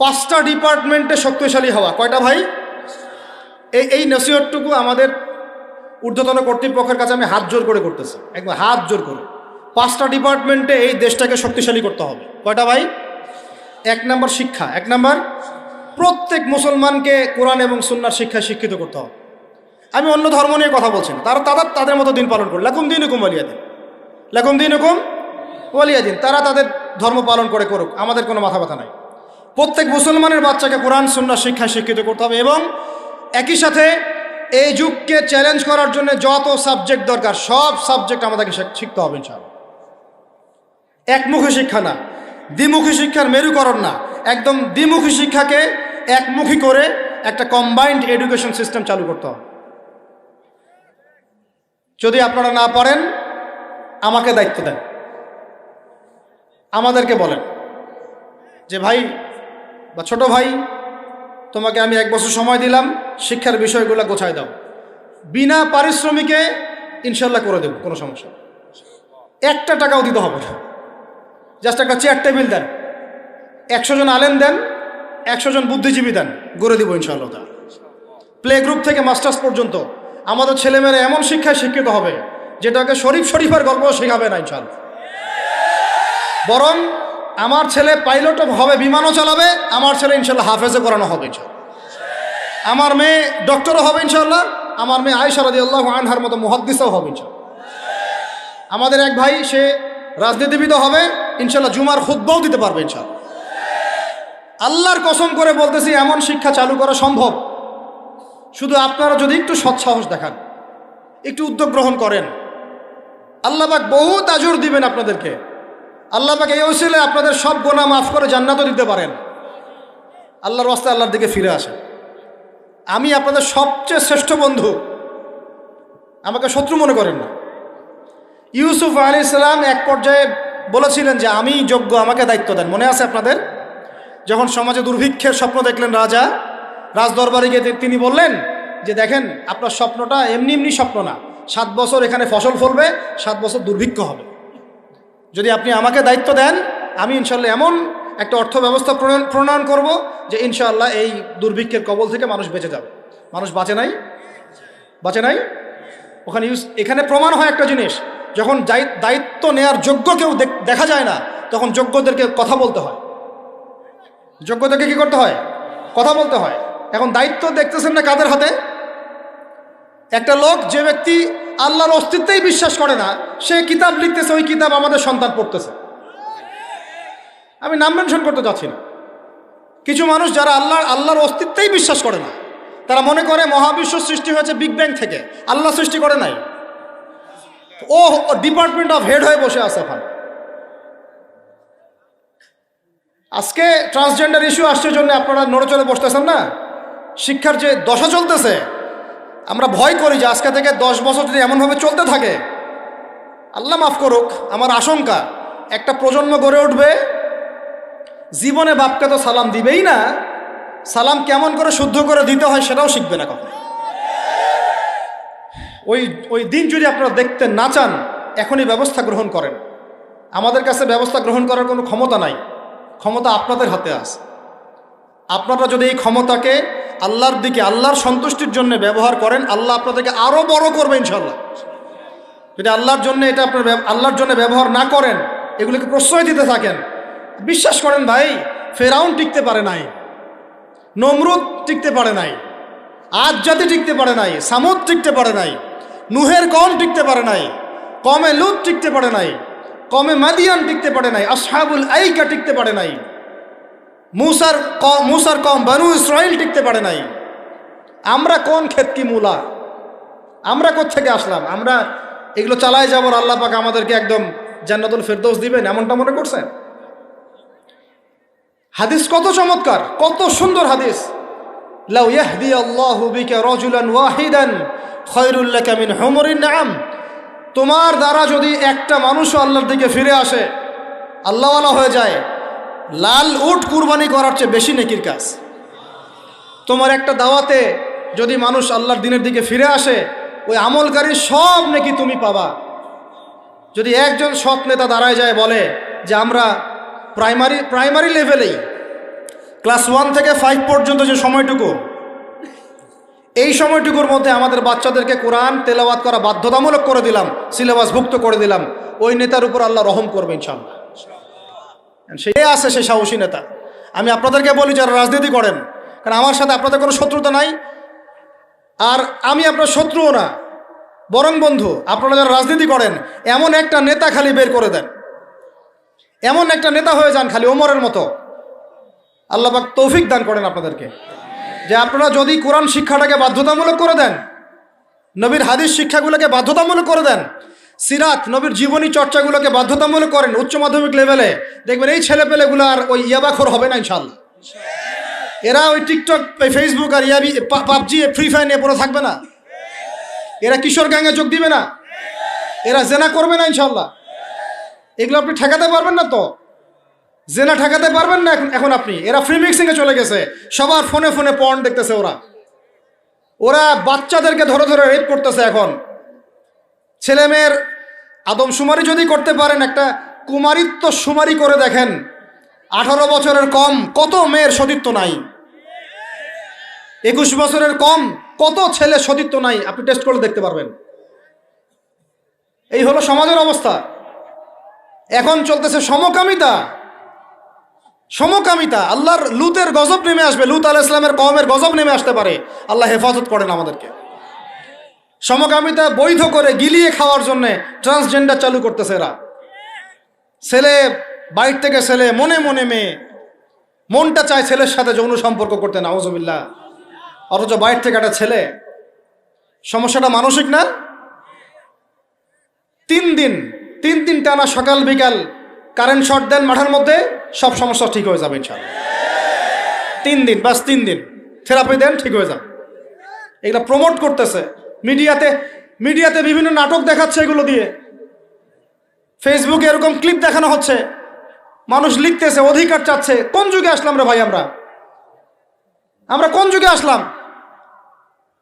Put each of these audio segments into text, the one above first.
5টা ডিপার্টমেন্টে শক্তিশালী হওয়া। কয়টা ভাই? এই নসিহতটুকু আমাদের ঊর্ধ্বতন কর্তৃপক্ষের কাছে আমি হাত জোর করে করতেছি, একদম হাত জোর করে। 5টা ডিপার্টমেন্টে এই দেশটাকে শক্তিশালী করতে হবে। কয়টা ভাই? 1 নম্বর শিক্ষা। 1 নম্বর, প্রত্যেক মুসলমানকে কোরআন এবং সুন্নাহর শিক্ষায় শিক্ষিত করতে হবে। আমি অন্য ধর্ম নিয়ে কথা বলছি না, তাদের মতো দিন পালন করে, লাকুম দীনুকুম ওয়ালিয়া দিন, লাকুম দীনুকুম ওয়ালিয়া দিন। তারা তাদের ধর্ম পালন করে করুক, আমাদের কোনো মাথা ব্যথা নাই। প্রত্যেক মুসলমানের বাচ্চাকে কোরআন সুন্নাহর শিক্ষায় শিক্ষিত করতে হবে এবং একই সাথে এই যুগকে চ্যালেঞ্জ করার জন্য যত সাবজেক্ট দরকার সব সাবজেক্ট আমাদেরকে শিখতে হবে ইনশাআল্লাহ। একমুখী শিক্ষা না, দ্বিমুখী শিক্ষার মেরুকরণ না, একদম দ্বিমুখী শিক্ষাকে একমুখী করে একটা কম্বাইন্ড এডুকেশন সিস্টেম চালু করতে হবে। যদি আপনারা না পারেন আমাকে দায়িত্ব দেন, আমাদেরকে বলেন যে ভাই বা ছোট ভাই, তোমাকে আমি 1 বছর সময় দিলাম, শিক্ষার বিষয়গুলো গোছায় দাও, বিনা পারিশ্রমিকে ইনশাল্লাহ করে দেব, কোনো সমস্যা। 1টা টাকাও দিতে হবে না, জাস্ট একটা চেয়ার টেবিল দেন, 100 জন আলেম দেন, 100 জন বুদ্ধিজীবী দেন, গড়ে দিব ইনশাআল্লাহ। প্লে গ্রুপ থেকে মাস্টার্স পর্যন্ত আমাদের ছেলেমেয়েরা এমন শিক্ষায় শিক্ষিত হবে যেটাকে শরীফের গল্প শেখাবে না ইনশাআল্লাহ। বরং আমার ছেলে পাইলটও হবে, বিমানও চালাবে, আমার ছেলে ইনশাআল্লাহ হাফেজে করানো হবে ইনশাআল্লাহ। আমার মেয়ে ডক্টরও হবে ইনশাআল্লাহ, আমার মেয়ে আয়েশা রাদিয়াল্লাহু আনহার মতো মুহাদ্দিসও হবে ইনশাআল্লাহ। আমাদের এক ভাই সে রাজনীতিবিদ হবে ইনশাআল্লাহ, জুমার খুতবাও দিতে পারবে ইনশাআল্লাহ। আল্লাহর কসম করে বলতেছি, এমন শিক্ষা চালু করা সম্ভব। শুধু আপনারা যদি একটু সৎসাহস দেখান, একটু উদ্যোগ গ্রহণ করেন, আল্লাহ পাক বহুত আজর দিবেন আপনাদেরকে। আল্লাহ পাক এই ওসিলায় আপনাদের সব গুনাহ মাফ করে জান্নাতও দিতে পারেন। আল্লাহর রাস্তায় আল্লাহর দিকে ফিরে আসেন। আমি আপনাদের সবচেয়ে শ্রেষ্ঠ বন্ধু, আমাকে শত্রু মনে করেন না। ইউসুফ আলাইহিস সালাম এক পর্যায়ে বলেছিলেন যে আমি যোগ্য, আমাকে দায়িত্ব দেন। মনে আছে আপনাদের? যখন সমাজে দুর্ভিক্ষের স্বপ্ন দেখলেন রাজা, রাজদরবারে গিয়ে তিনি বললেন যে দেখেন, আপনার স্বপ্নটা এমনি এমনি স্বপ্ন না, 7 বছর এখানে ফসল ফলবে, 7 বছর দুর্ভিক্ষ হবে। যদি আপনি আমাকে দায়িত্ব দেন, আমি ইনশাআল্লাহ এমন একটা অর্থ ব্যবস্থা প্রণয়ন করব যে ইনশাআল্লাহ এই দুর্ভিক্ষের কবল থেকে মানুষ বেঁচে যাবে। মানুষ বাঁচে নাই। এখানে প্রমাণ হয় একটা জিনিস, যখন দায়িত্ব নেয়ার যোগ্য কেউ দেখা যায় না, তখন যোগ্যদেরকে কথা বলতে হয়। যোগ্যদেরকে কি করতে হয়? কথা বলতে হয়। এখন দায়িত্ব দেখতেছেন না কাদের হাতে? একটা লোক, যে ব্যক্তি আল্লাহর অস্তিত্বেই বিশ্বাস করে না, সে কিতাব লিখতেছে, ওই কিতাব আমাদের সন্তান পড়তেছে। আমি নাম মেনশন করতে চাচ্ছি না। কিছু মানুষ যারা আল্লাহর অস্তিত্বেই বিশ্বাস করে না, তারা মনে করে মহাবিশ্ব সৃষ্টি হয়েছে বিগ ব্যাং থেকে, আল্লাহ সৃষ্টি করে নাই। ও ডিপার্টমেন্ট অফ হেড হয়ে বসে আছে ওখানে। আজকে ট্রান্সজেন্ডার ইস্যু আসছে জন্য আপনারা নড়েচড়ে বসতেছেন না। শিক্ষার যে দশা চলতেছে, আমরা ভয় করি যে আজকে থেকে 10 বছর যদি এমনভাবে চলতে থাকে, আল্লাহ মাফ করুক, আমার আশঙ্কা একটা প্রজন্ম গড়ে উঠবে, জীবনে বাপকে তো সালাম দিবেই না, সালাম কেমন করে শুদ্ধ করে দিতে হয় সেটাও শিখবে না কখন। ওই দিন যদি আপনারা দেখতে না চান, এখনই ব্যবস্থা গ্রহণ করেন। আমাদের কাছে ব্যবস্থা গ্রহণ করার কোনো ক্ষমতা নাই, ক্ষমতা আপনাদের হাতে আছে। আপনারা যদি এই ক্ষমতাকে আল্লাহর দিকে, আল্লাহর সন্তুষ্টির জন্য ব্যবহার করেন, আল্লাহ আপনাদেরকে আরো বড় করবে ইনশাআল্লাহ। যদি আল্লাহর জন্য এটা আপনার আল্লাহর জন্য ব্যবহার না করেন, এগুলোকে প্রশ্রয় দিতে থাকেন, বিশ্বাস করেন ভাই, ফেরাউন টিকতে পারে নাই, নমরুদ টিকতে পারে নাই, আদ জাতি টিকতে পারে নাই, সামুদ টিকতে পারে নাই, নুহের কওম টিকতে পারে নাই, কমে লুত টিকতে পারে নাই, কমে মাদিয়ান টিকতে পারে নাই, আসহাবুল আইকা টিকতে পারে নাই, মুসার কওম বনু ইসরাইল টিকতে পারে নাই। আমরা কোন ক্ষেত কি মূলা? আমরা কোত্থেকে আসলাম? আমরা এগুলো চালায় যাবো, আল্লাহ পাক আমাদেরকে একদম জান্নাতুল ফেরদৌস দিবেন এমনটা মনে করছেন? হাদিস কত চমৎকার, কত সুন্দর হাদিস। লাউ ইয়াহদি আল্লাহু বিকা রাজুলান ওয়াহিদান খায়রুল লাকা মিন হুমুরিন নাম। তোমার দ্বারা যদি একটা মানুষও আল্লাহর দিকে ফিরে আসে, আল্লাহওয়ালা হয়ে যায়, লাল উট কুরবানি করার চেয়ে বেশি নেকির কাজ। তোমার একটা দাওয়াতে যদি মানুষ আল্লাহর দিনের দিকে ফিরে আসে, ওই আমলকারীর সব নেকি তুমি পাবা। যদি একজন সৎ নেতা দাঁড়ায় যায়, বলে যে আমরা প্রাইমারি লেভেলেই ক্লাস 1 থেকে 5 পর্যন্ত যে সময়টুকু, এই সময়টুকুর মধ্যে আমাদের বাচ্চাদেরকে কোরআন তেলাওয়াত করা বাধ্যতামূলক করে দিলাম, সিলেবাসভুক্ত করে দিলাম, ওই নেতার উপর আল্লাহ রহম করবে ইনশাআল্লাহ। সে আছে, সে সাহসী নেতা। আমি আপনাদেরকে বলি যারা রাজনীতি করেন, কারণ আমার সাথে আপনাদের কোনো শত্রুতা নাই, আর আমি আপনার শত্রুও না, বরং বন্ধু। আপনারা যারা রাজনীতি করেন, এমন একটা নেতা খালি বের করে দেন, এমন একটা নেতা হয়ে যান খালি ওমরের মতো। আল্লাহ পাক তৌফিক দান করেন আপনাদেরকে, যে আপনারা যদি কোরআন শিক্ষাটাকে বাধ্যতামূলক করে দেন, নবীর হাদিস শিক্ষাগুলোকে বাধ্যতামূলক করে দেন, সিরাত নবীর জীবনী চর্চাগুলোকে বাধ্যতামূলক করেন উচ্চ মাধ্যমিক লেভেলে, দেখবেন এই ছেলেপেলেগুলো আর ওই ইয়াবাখোর হবে না ইনশাআল্লাহ। এরা ওই টিকটক, ফেসবুক আর ইয়াবি, পাবজি, ফ্রি ফায়ার নিয়ে পড়ে থাকবে না। এরা কিশোর গ্যাংয়ে যোগ দিবে না, এরা জেনা করবে না ইনশাআল্লাহ। এগুলো আপনি ঠেকাতে পারবেন না তো, জেনা ঠেকাতে পারবেন না এখন আপনি। এরা ফ্রি মিক্সিংয়ে চলে গেছে, সবার ফোনে ফোনে পর্ন দেখতেছে। ওরা বাচ্চাদেরকে ধরে ধরে রেপ করতেছে। এখন ছেলে মেয়ের আদমশুমারি যদি করতে পারেন, একটা কুমারিত্ব শুমারি করে দেখেন, 18 বছরের কম কত মেয়ের সতীত্ব নাই, 21 বছরের কম কত ছেলে সতীত্ব নাই, আপনি টেস্ট করে দেখতে পারবেন। এই হলো সমাজের অবস্থা। এখন চলতেছে সমকামিতা। সমকামিতা, আল্লাহর লুতের গজব নেমে আসবে, লুত আলাইহিস সালামের কওমের গজব নেমে আসতে পারে। আল্লাহ হেফাজত করেন আমাদেরকে। সমকামিতা বৈধ করে গিলিয়ে খাওয়ার জন্য ট্রান্সজেন্ডার চালু করতেছে এরা। ছেলে বাইর থেকে ছেলে, মনে মনে মেয়ে, মনটা চায় ছেলের সাথে যৌন সম্পর্ক করতে, নাউজুবিল্লাহ, অথচ বাইর থেকে একটা ছেলে। সমস্যাটা মানসিক না? 3 দিন টানা সকাল বিকাল কারেন্ট শর্ট দেন মাঠের মধ্যে, সব সমস্যা ঠিক হয়ে যাবে ইনশাআল্লাহ। 3 দিন, বাস 3 দিন থেরাপি দেন, ঠিক হয়ে যাবে। এগুলো প্রমোট করতেছে মিডিয়াতে বিভিন্ন নাটক দেখাচ্ছে, এগুলো দিয়ে ফেসবুকে এরকম ক্লিপ দেখানো হচ্ছে, মানুষ লিখতেছে, অধিকার চাচ্ছে। কোন যুগে আসলাম রে ভাই? আমরা কোন যুগে আসলাম?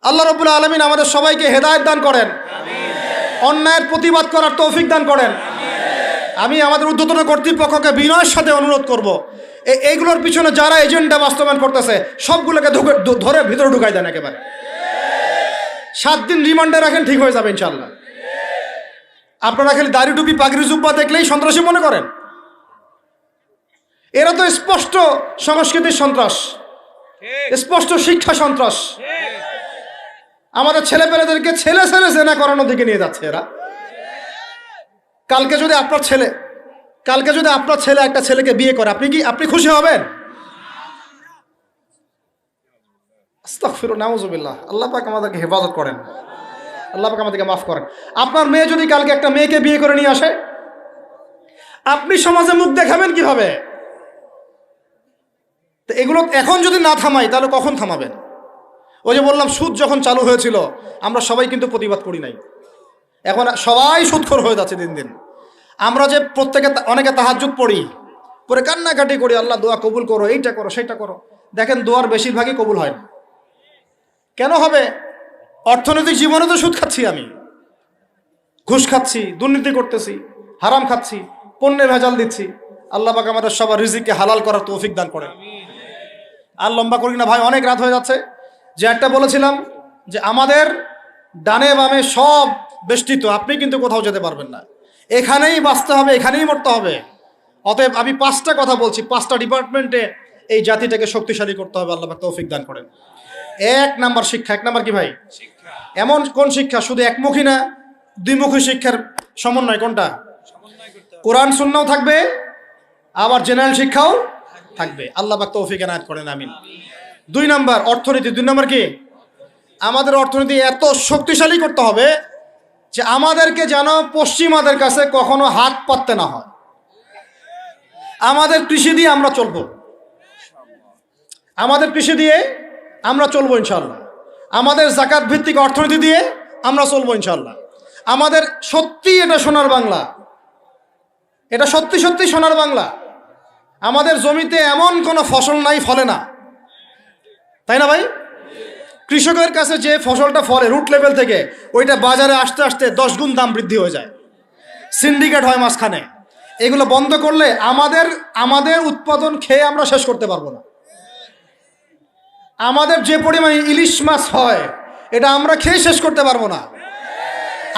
আল্লাহ রাব্বুল আলামিন আমাদের সবাইকে হেদায়েত দান করেন, অন্যায়ের প্রতিবাদ করার তৌফিক দান করেন। আমি আমাদের ঊর্ধ্বতন কর্তৃপক্ষকে বিনয়ের সাথে অনুরোধ করব, এইগুলোর পিছনে যারা এজেন্ডা বাস্তবায়ন করতেছে সবগুলোকে ধরে ভিতরে ঢুকাই দেন একেবারে। 7 দিন রিমান্ডে রাখেন, ঠিক হয়ে যাবে ইনশাআল্লাহ। আপনারা খালি দাড়ি টুপি পাগড়ি জুব্বা দেখলেই সন্ত্রাসী মনে করেন? এরা তো স্পষ্ট সংস্কৃতির সন্ত্রাস, স্পষ্ট শিক্ষা সন্ত্রাস। আমাদের ছেলেপেলেদেরকে ছেলে জেনা করানোর দিকে নিয়ে যাচ্ছে এরা। কালকে যদি আপনার ছেলে একটা ছেলেকে বিয়ে করে, আপনি খুশি হবেন? আস্তাগফিরুল্লাহ, নাউজুবিল্লাহ। আল্লাহ পাক আমাদেরকে হেফাজত করেন, আল্লাহ পাক আমাদেরকে মাফ করেন। আপনার মেয়ে যদি কালকে একটা মেয়েকে বিয়ে করে নিয়ে আসে, আপনি সমাজে মুখ দেখাবেন কিভাবে? তো এগুলো এখন যদি না থামাই, তাহলে কখন থামাবেন? ওই যে বললাম, সুদ যখন চালু হয়েছিল আমরা সবাই কিন্তু প্রতিবাদ করি নাই। এখন সবাই সুদখোর হয়ে যাচ্ছে দিন দিন। আমরা যে অনেকে তাহাজ্জুদ পড়ে কান্নাকাটি করি, আল্লাহ দোয়া কবুল করো, এইটা করো সেইটা করো। দেখেন দোয়ার বেশিরভাগই কবুল হয় না। কেন হবে? অর্থনৈতিক জীবনে তো সুদ খাচ্ছি, আমি ঘুষ খাচ্ছি, দুর্নীতি করতেছি, হারাম খাচ্ছি, পণ্যে ভেজাল দিচ্ছি। আল্লাহ পাক আমাদের সবার রিজিককে হালাল করার তৌফিক দান করেন। আর লম্বা করি না ভাই, অনেক রাত হয়ে যাচ্ছে। যে একটা বলেছিলাম যে আমাদের ডানে বামে সব বেষ্টিত, আপনি কিন্তু কোথাও যেতে পারবেন না, এখানেই বাঁচতে হবে, এখানেই মরতে হবে। অতএব আমি 5টা কথা বলছি, 5টা ডিপার্টমেন্টে এই জাতিটাকে শক্তিশালী করতে হবে। আল্লাহ পাক তৌফিক দান করেন। 1 নাম্বার শিক্ষা। 1 নাম্বার কি ভাই? এমন কোন শিক্ষা? শুধু একমুখী না, 2মুখী শিক্ষার সমন্বয়। কোনটা? কোরআন সুন্নাহও থাকবে, আবার জেনারেল শিক্ষাও থাকবে। আল্লাহ পাক তৌফিক এনায়েত করেন, আমিন। 2 নাম্বার অর্থনীতি। 2 নাম্বার কি? আমাদের অর্থনীতি এত শক্তিশালী করতে হবে যে আমাদেরকে যেন পশ্চিমাদের কাছে কখনো হাত পাততে না হয়। আমাদের কৃষি দিয়ে আমরা চলবো, ইনশাআল্লাহ। আমাদের যাকাত ভিত্তিক অর্থনীতি দিয়ে আমরা চলবো ইনশাআল্লাহ। আমাদের সত্যি এটা সোনার বাংলা, এটা সত্যি সত্যি সোনার বাংলা। আমাদের জমিতে এমন কোনো ফসল নাই ফলে না, তাই না ভাই? কৃষকের কাছে যে ফসলটা ফলে রুট লেভেল থেকে, ওইটা বাজারে আসতে আসতে 10 গুণ দাম বৃদ্ধি হয়ে যায়, সিন্ডিকেট হয় মাঝখানে। এগুলো বন্ধ করলে আমাদের উৎপাদন খেয়ে আমরা শেষ করতে পারবো না। আমাদের যে পরিমাণে ইলিশ মাছ হয় এটা আমরা খেয়ে শেষ করতে পারবো না।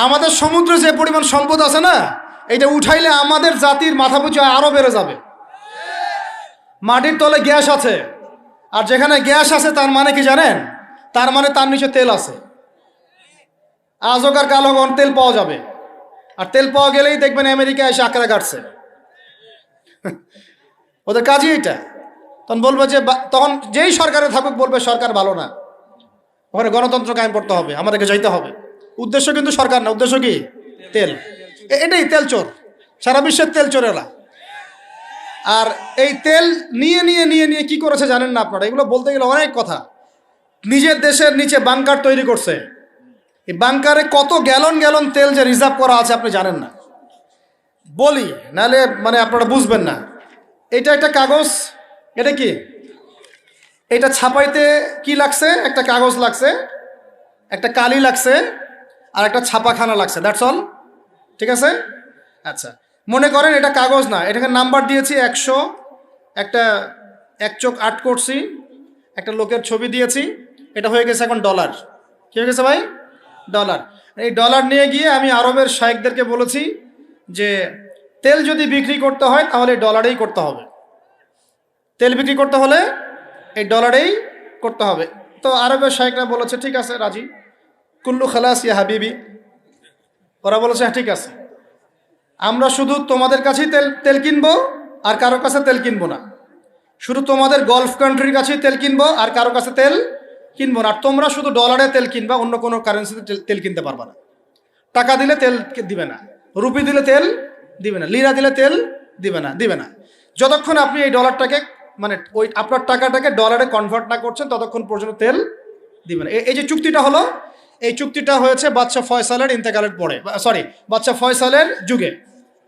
আমাদের সমুদ্রে যে পরিমাণ সম্পদ আছে না, এটা উঠাইলে আমাদের জাতির মাথাপিছু আরো বেড়ে যাবে। মাটির তলে গ্যাস আছে, আর যেখানে গ্যাস আছে তার মানে কি জানেন? তার মানে তার নিচে তেল আছে। আজকার কালগণ তেল পাওয়া যাবে, আর তেল পাওয়া গেলেই দেখবেন আমেরিকা এসে আঁকড়া কাটছে। ওদের কাজই এটা। তখন বলবে যে, তখন যেই সরকারে থাকুক বলবে সরকার ভালো না, ওখানে গণতন্ত্র কায়েম করতে হবে, আমাদেরকে যাইতে হবে। উদ্দেশ্য কিন্তু সরকার না, উদ্দেশ্য কি? তেল। এটাই তেল চোর, সারা বিশ্বের তেল চোরেরা। আর এই তেল নিয়ে নিয়ে নিয়ে নিয়ে কি করেছে জানেন না আপনারা? এগুলো বলতে গেলে অনেক কথা। নিজের দেশের নিচে বাংকার তৈরি করছে। এই বাংকারে কত গ্যালন গ্যালন তেল যে রিজার্ভ করা আছে আপনি জানেন না। বলি নাহলে মানে আপনারা বুঝবেন না। এটা একটা কাগজ, এটা কি? এটা ছাপাইতে কি লাগছে? একটা কাগজ লাগছে, একটা কালি লাগছে, আর একটা ছাপাখানা লাগছে, দ্যাটস অল। ঠিক আছে? আচ্ছা, মনে করেন এটা কাগজ না, এটাকে নাম্বার দিয়েছি 100, একটা 1 চোখ 8 করছি, একটা লোকের ছবি দিয়েছি, এটা হয়ে গেছে এখন ডলার। কি হয়ে গেছে ভাই? ডলার। এই ডলার নিয়ে গিয়ে আমি আরবের শায়েখদেরকে বলেছি যে তেল যদি বিক্রি করতে হয় তাহলে ডলারেই করতে হবে, তেল বিক্রি করতে হলে এই ডলারেই করতে হবে। তো আরবের শায়েখরা বলেছে ঠিক আছে, রাজি। কুল্লু খালাস ইয়া হাবিবি, ওরা বলেছে হ্যাঁ ঠিক আছে, আমরা শুধু তোমাদের কাছেই তেল কিনবো, আর কারো কাছে তেল কিনবো না। শুধু তোমাদের গলফ কান্ট্রির কাছেই তেল কিনবো, আর কারো কাছে তেল কিনবো না। আর তোমরা শুধু ডলারে তেল কিনবা, অন্য কোনো কারেন্সিতে তেল কিনতে পারবা না। টাকা দিলে তেল দিবে না, রুপি দিলে তেল দিবে না, লিরা দিলে তেল দিবে না। যতক্ষণ আপনি এই ডলারটাকে মানে ওই আপনার টাকাটাকে ডলারে কনভার্ট না করছেন ততক্ষণ পর্যন্ত তেল দিবে না। এই যে চুক্তিটা হলো, এই চুক্তিটা হয়েছে বাদশাহ ফয়সালের ইন্তেকালের পরে, সরি বাদশাহ ফয়সালের যুগে।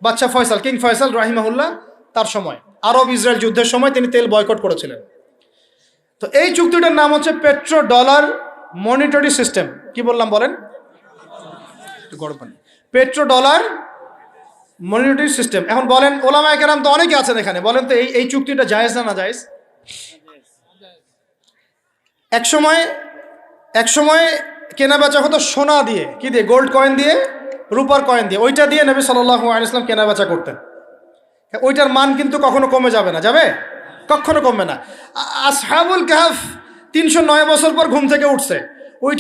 বাদশাহ ফয়সাল, কিং ফয়সাল রাহিমাহুল্লাহ, তার সময় আরব ইসরায়েল যুদ্ধের সময় তিনি তেল বয়কট করেছিলেন। তো এই চুক্তিটার নাম হচ্ছে পেট্রো ডলার মনিটরি সিস্টেম। কি বললাম বলেন? Petro dollar monetary system. এখন বলেন, ওলামায়ে কেরাম তো অনেকে আছেন এখানে, বলেন তো এই চুক্তিটা জায়েজ না জায়েজ? এক সময় কেনা বেচা হতো সোনা দিয়ে, কি দিয়ে? গোল্ড কয়েন দিয়ে, রূপার কয়েন দিয়ে। ওইটা দিয়ে নবী সাল্লাল্লাহু আলাইহি ওয়াসাল্লাম কেনা বেচা করতেন। ওইটার মান কিন্তু কখনো কমে যাবে না, যাবে? কখনো কমবে না। আসহাবুল কাহফ 309 বছর পর ঘুম থেকে উঠছে, ওই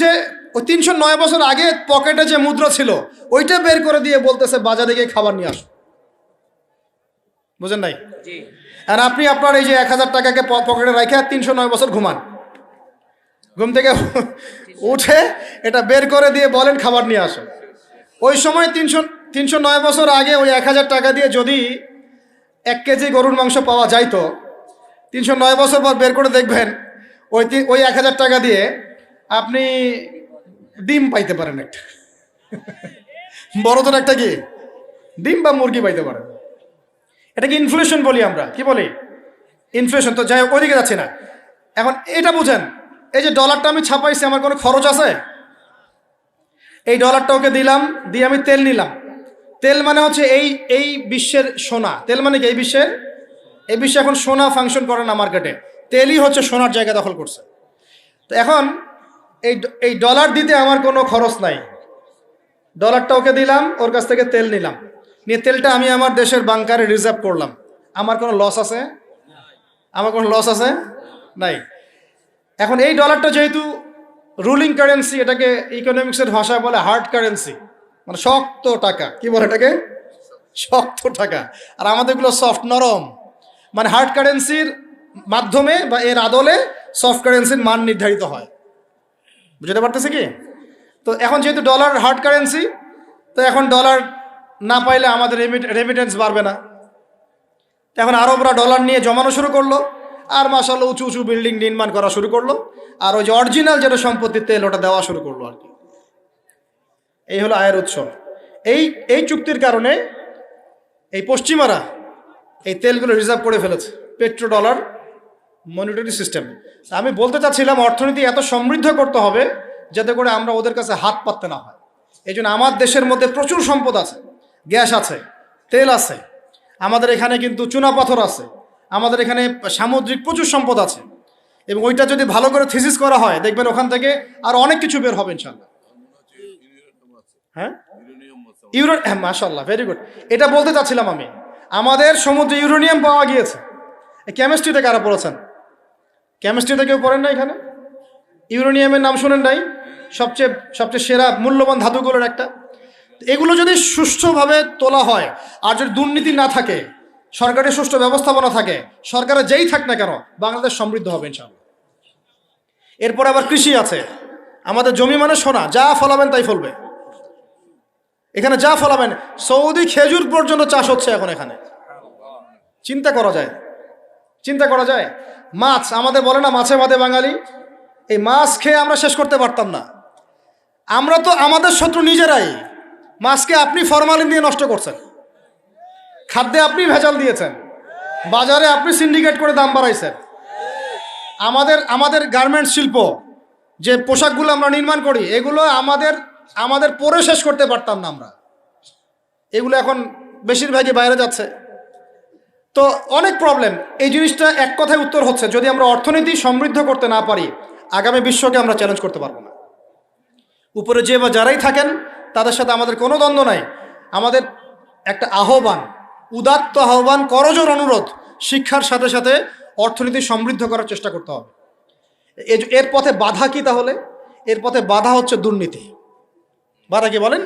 309 বছর আগে পকেটে যে মুদ্রা ছিল ওইটা বের করে দিয়ে বলতেছে বাজারে গিয়ে খাবার নিয়ে আসো। বুঝেন নাই? আর আপনি আপনার এই যে 1000 টাকাকে পকেটে রাখে 309 বছর ঘুমান, ঘুম থেকে উঠে এটা বের করে দিয়ে বলেন খাবার নিয়ে আসো। ওই সময় 309 বছর আগে ওই 1000 টাকা দিয়ে যদি 1 কেজি গরুর মাংস পাওয়া যাইতো, 309 বছর পর বের করে দেখবেন ওই 1000 টাকা দিয়ে আপনি ডিম পাইতে পারেন, একটা বড়দের একটা কি ডিম বা মুরগি পাইতে পারেন। এটাকে ইনফ্লেশন বলি আমরা। কি বলি? ইনফ্লেশন। তো যাই হোক, ওইদিকে যাচ্ছি না। এখন এটা বুঝেন, এই যে ডলারটা আমি ছাপাইছি, আমার কোনো খরচ আছে? এই ডলারটা ওকে দিলাম, দিয়ে আমি তেল নিলাম। তেল মানে হচ্ছে এই বিশ্বের সোনা। তেল মানে কি? এই বিশ্বে এখন সোনা ফাংশন করে না মার্কেটে, তেলই হচ্ছে সোনার জায়গা দখল করছে। তো এখন এই ডলার দিতে আমার কোনো খরচ নাই। ডলারটা ওকে দিলাম, ওর কাছ থেকে তেল নিলাম, নিয়ে তেলটা আমি আমার দেশের বাংকারে রিজার্ভ করলাম। আমার কোনো লস আছে? আমার কোনো লস আছে? নাই। এখন এই ডলারটা যেহেতু রুলিং কারেন্সি, এটাকে ইকোনমিক্সের ভাষায় বলে হার্ড কারেন্সি, মানে শক্ত টাকা। কি বলে এটাকে? শক্ত টাকা। আর আমাদেরগুলো সফট, নরম। মানে হার্ড কারেন্সির মাধ্যমে বা এর আদলে সফট কারেন্সির মান নির্ধারিত হয়। বুঝতে পারতেছে কি? তো এখন যেহেতু ডলার হার্ড কারেন্সি, তো এখন ডলার না পাইলে আমাদের রেমিটেন্স বাড়বে না। এখন আরবরা ডলার নিয়ে জমানো শুরু করলো, আর মাশাআল্লাহ উঁচু উঁচু বিল্ডিং নির্মাণ করা শুরু করলো, আর ওই যে অরিজিনাল যেটা সম্পত্তির তেল ওটা দেওয়া শুরু করলো আর কি। এই হলো আয়ের উৎস। এই চুক্তির কারণে এই পশ্চিমারা এই তেলগুলো রিজার্ভ করে ফেলেছে, পেট্রো ডলার মনিটরি সিস্টেম। আমি বলতে চাচ্ছিলাম অর্থনীতি এত সমৃদ্ধ করতে হবে যাতে করে আমরা ওদের কাছে হাত পাততে না হয়। এই জন্য আমার দেশের মধ্যে প্রচুর সম্পদ আছে, গ্যাস আছে, তেল আছে, আমাদের এখানে কিন্তু চুনাপাথর আছে, আমাদের এখানে সামুদ্রিক প্রচুর সম্পদ আছে। এবং ওইটা যদি ভালো করে থিসিস করা হয় দেখবেন ওখান থেকে আর অনেক কিছু বের হবে ইনশাল্লাহ। হ্যাঁ, হ্যাঁ, মাশাআল্লাহ, ভেরি গুড। এটা বলতে চাচ্ছিলাম আমি, আমাদের সমুদ্রে ইউরেনিয়াম পাওয়া গিয়েছে। কেমিস্ট্রিতে কারা পড়েছেন? কেমিস্ট্রিতে কেউ পড়েন না এখানে? ইউরেনিয়ামের নাম শুনেন নাই? সবচেয়ে সবচেয়ে সেরা মূল্যবান ধাতুগুলোর একটা। এগুলো যদি সুষ্ঠুভাবে তোলা হয়, আর যদি দুর্নীতি না থাকে, সরকারের সুষ্ঠু ব্যবস্থাপনা থাকে, সরকারের যেই থাক না কেন, বাংলাদেশ সমৃদ্ধ হবে ইনশাআল্লাহ। এরপর আবার কৃষি আছে। আমাদের জমি মানে সোনা, যা ফলাবেন তাই ফলবে এখানে, যা ফলাবেন। সৌদি খেজুর পর্যন্ত চাষ হচ্ছে এখন এখানে। চিন্তা করা যায়, চিন্তা করা যায়। মাছ, আমাদের বলে না মাছে ভাতে বাঙালি, এই মাছ খেয়ে আমরা শেষ করতে পারতাম না। আমরা তো আমাদের শত্রু নিজেরাই। মাছকে আপনি ফরমালিন দিয়ে নষ্ট করছেন, খাদ্যে আপনি ভেজাল দিয়েছেন, বাজারে আপনি সিন্ডিকেট করে দাম বাড়াইছেন। আমাদের গার্মেন্টস শিল্প, যে পোশাকগুলো আমরা নির্মাণ করি, এগুলো আমাদের পরে শেষ করতে পারতাম না আমরা। এগুলো এখন বেশিরভাগই বাইরে যাচ্ছে। তো অনেক প্রবলেম। এই জিনিসটা এক কথায় উত্তর হচ্ছে, যদি আমরা অর্থনীতি সমৃদ্ধ করতে না পারি, আগামী বিশ্বকে আমরা চ্যালেঞ্জ করতে পারবো না। উপরে যে বা যারাই থাকেন তাদের সাথে আমাদের কোনো দ্বন্দ্ব নাই। আমাদের একটা আহ্বান, উদাত্ত আহ্বান, করজোর অনুরোধ, শিক্ষার সাথে সাথে অর্থনীতি সমৃদ্ধ করার চেষ্টা করতে হবে। এর পথে বাধা কি তাহলে? এর পথে বাধা হচ্ছে দুর্নীতি। বাধা কি বলেন?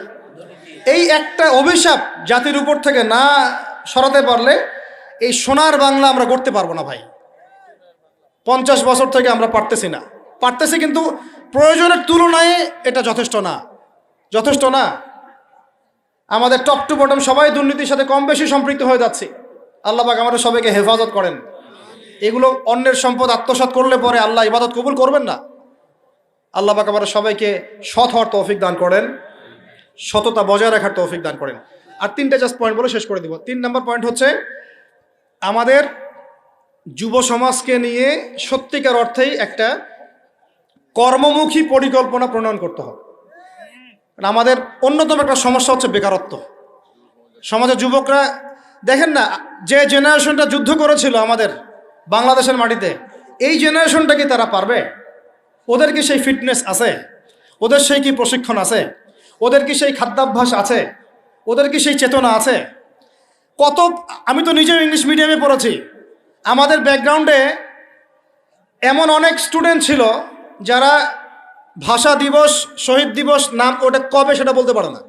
এই একটা অভিশাপ জাতির উপর থেকে না সরাতে পারলে এই সোনার বাংলা আমরা করতে পারবো না ভাই। 50 বছর থেকে আমরা পারতেছি, কিন্তু প্রয়োজনের তুলনায় এটা যথেষ্ট না, যথেষ্ট না। আমাদের টপ টু বটম সবাই দুর্নীতির সাথে কম বেশি সম্পৃক্ত হয়ে যাচ্ছে। আল্লাহ পাক আমাদের সবাইকে হেফাজত করেন। এগুলো অন্যের সম্পদ আত্মসাৎ করলে পরে আল্লাহ ইবাদত কবুল করবেন না। আল্লাহ পাক আমাদের সবাইকে সৎ হওয়ার তৌফিক দান করেন, সততা বজায় রাখার তৌফিক দান করেন। আর 3টা জাস্ট পয়েন্ট বলে শেষ করে দিব। 3 নম্বর পয়েন্ট হচ্ছে, আমাদের যুব সমাজকে নিয়ে সত্যিকার অর্থেই একটা কর্মমুখী পরিকল্পনা প্রণয়ন করতে হবে। আমাদের অন্যতম একটা সমস্যা হচ্ছে বেকারত্ব। সমাজের যুবকরা দেখেন না, যে জেনারেশনটা যুদ্ধ করেছিল আমাদের বাংলাদেশের মাটিতে, এই জেনারেশনটা কি তারা পারবে? ওদের কি সেই ফিটনেস আছে? ওদের সেই কি প্রশিক্ষণ আছে? ওদের কি সেই খাদ্যাভ্যাস আছে? ওদের কি সেই চেতনা আছে? আমি তো নিজেও ইংলিশ মিডিয়ামে পড়েছি। আমাদের ব্যাকগ্রাউন্ডে এমন অনেক স্টুডেন্ট ছিল যারা ভাষা দিবস, শহীদ দিবস নাম ওটা কবে সেটা বলতে পারে না।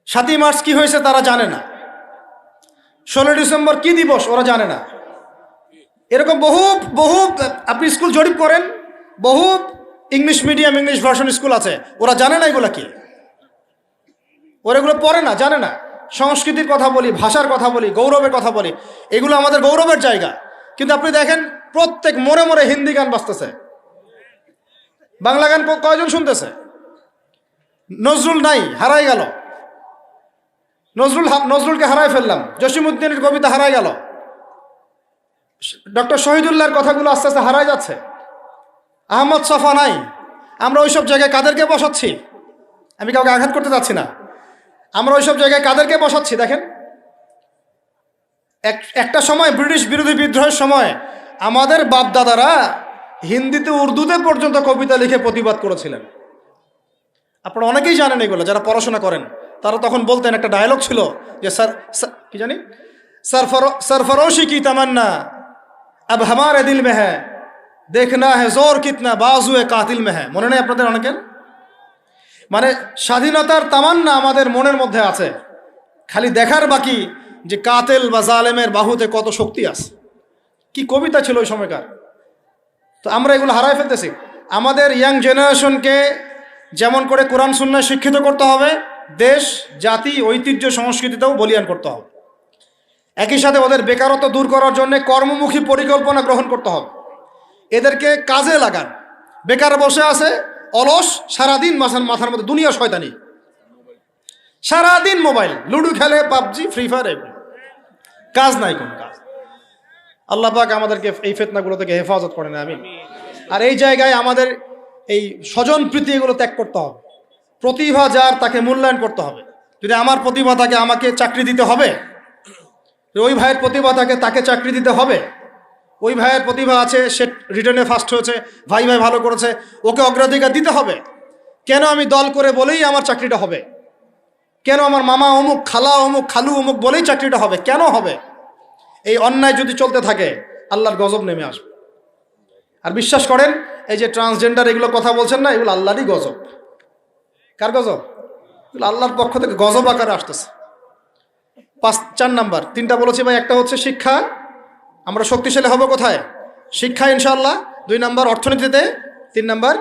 7ই মার্চ কি হয়েছে তারা জানে না। 16 ডিসেম্বর কি দিবস ওরা জানে না। এরকম বহু আপনি স্কুল জরিপ করেন, বহু English medium, English version school আছে, ওরা জানে না এগুলো কি। ওরা এগুলো পড়ে না, জানে না। সংস্কৃতির কথা বলি, ভাষার কথা বলি, গৌরবের কথা বলি, এগুলো আমাদের গৌরবের জায়গা। কিন্তু আপনি দেখেন প্রত্যেক মোড়ে মোড়ে হিন্দি গান বাজতেছে, বাংলা গান কয়জন শুনতেছে? নজরুল নাই, হারাই গেল। নজরুলকে হারাই ফেললাম, জসিমউদ্দিনের কবিতা হারাই গেল, ডক্টর শহীদুল্লাহর কথাগুলো আস্তে আস্তে হারাই যাচ্ছে। আহমদ ছফা নাই। আমরা ওইসব জায়গায় কাদেরকে বসাচ্ছি? আমি কাউকে আঘাত করতে চাচ্ছি না। আমরা ওইসব জায়গায় কাদেরকে বসাচ্ছি দেখেন। একটা সময় ব্রিটিশ বিরোধী বিদ্রোহের সময় আমাদের বাপদাদারা হিন্দিতে, উর্দুতে পর্যন্ত কবিতা লিখে প্রতিবাদ করেছিলেন। আপনারা অনেকেই জানেন এগুলো, যারা পড়াশোনা করেন। তারা তখন বলতেন, একটা ডায়লগ ছিল যে কি জানি, सरफरोशी की तमन्ना अब हमारे दिल में है, देखना है जोर कितना बाजुए कातिल में है। মনে নেই আপনাদের অনেকের? মানে স্বাধীনতার তামান্না আমাদের মনের মধ্যে আছে, খালি দেখার বাকি যে কাতেল বা জালেমের বাহুতে কত শক্তি আছে। কি কবিতা ছিল ওই সময়কার। তো আমরা এগুলো হারাই ফেলতেছি। আমাদের ইয়াং জেনারেশনকে যেমন করে কোরআন সুন্নাহ শিক্ষিত করতে হবে, দেশ, জাতি, ঐতিহ্য, সংস্কৃতিতেও বলিয়ান করতে হবে। একই সাথে ওদের বেকারত্ব দূর করার জন্য কর্মমুখী পরিকল্পনা গ্রহণ করতে হবে। এদেরকে কাজে লাগান। বেকার বসে আছে, অলস, সারাদিন মাথার মধ্যে দুনিয়া শয়তানি, সারাদিন মোবাইল, লুডো খেলে, পাবজি, ফ্রি ফায়ার, কাজ নাই, কোন কাজ। আল্লাহ পাক আমাদেরকে এই ফিতনাগুলো থেকে হেফাজত করেন, আমিন। আর এই জায়গায় আমাদের এই স্বজন প্রীতি এগুলো ত্যাগ করতে হবে। প্রতিভা যার, তাকে মূল্যায়ন করতে হবে। যদি আমার প্রতিভা থাকে, আমাকে চাকরি দিতে হবে। ওই ভাইয়ের প্রতিভা থাকে, তাকে চাকরি দিতে হবে। ওই ভাইয়ের প্রতিভা আছে, সে রিটার্নে ফার্স্ট হয়েছে, ভাই ভালো করেছে, ওকে অগ্রাধিকার দিতে হবে। কেন আমি দল করে বলেই আমার চাকরিটা হবে? কেন আমার মামা অমুক, খালা অমুক, খালু অমুক বলেই চাকরিটা হবে? কেন হবে? এই অন্যায় যদি চলতে থাকে আল্লাহর গজব নেমে আসবে। আর বিশ্বাস করেন, এই যে ট্রান্সজেন্ডার এগুলো কথা বলছেন না, এগুলো আল্লাহরই গজব। কার গজব? এগুলো আল্লাহর পক্ষ থেকে গজব আকারে আসতেছে। 4 নাম্বার, 3টা বলেছি ভাই। একটা হচ্ছে শিক্ষা, আমরা শক্তিশালী হব কোথায়? শিক্ষা ইনশাআল্লাহ। 2 নাম্বার অর্থনীতিতে, 3 নাম্বার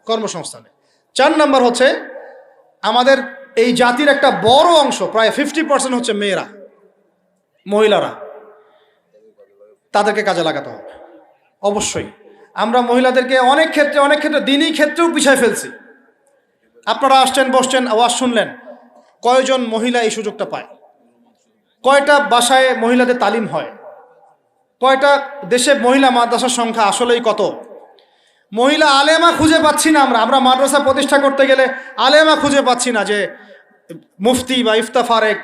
কর্মসংস্থানে। 4 নাম্বার হচ্ছে আমাদের এই জাতির একটা বড় অংশ, প্রায় 50% হচ্ছে মেয়েরা, মহিলারা। তাদেরকে কাজে লাগাতে হবে অবশ্যই। আমরা মহিলাদেরকে অনেক ক্ষেত্রে দিনই ক্ষেত্রেও পিছায় ফেলছি। আপনারা আসছেন, বসছেন, আওয়াজ শুনলেন, কয়জন মহিলা এই সুযোগটা পায়? কয়টা বাসায় মহিলাদের তালিম হয়? কয়টা দেশে মহিলা মাদ্রাসার সংখ্যা আসলেই কত? মহিলা আলেমা খুঁজে পাচ্ছি না। আমরা মাদ্রাসা প্রতিষ্ঠা করতে গেলে আলেমা খুঁজে পাচ্ছি না, যে মুফতি বা ইফতা ফারেক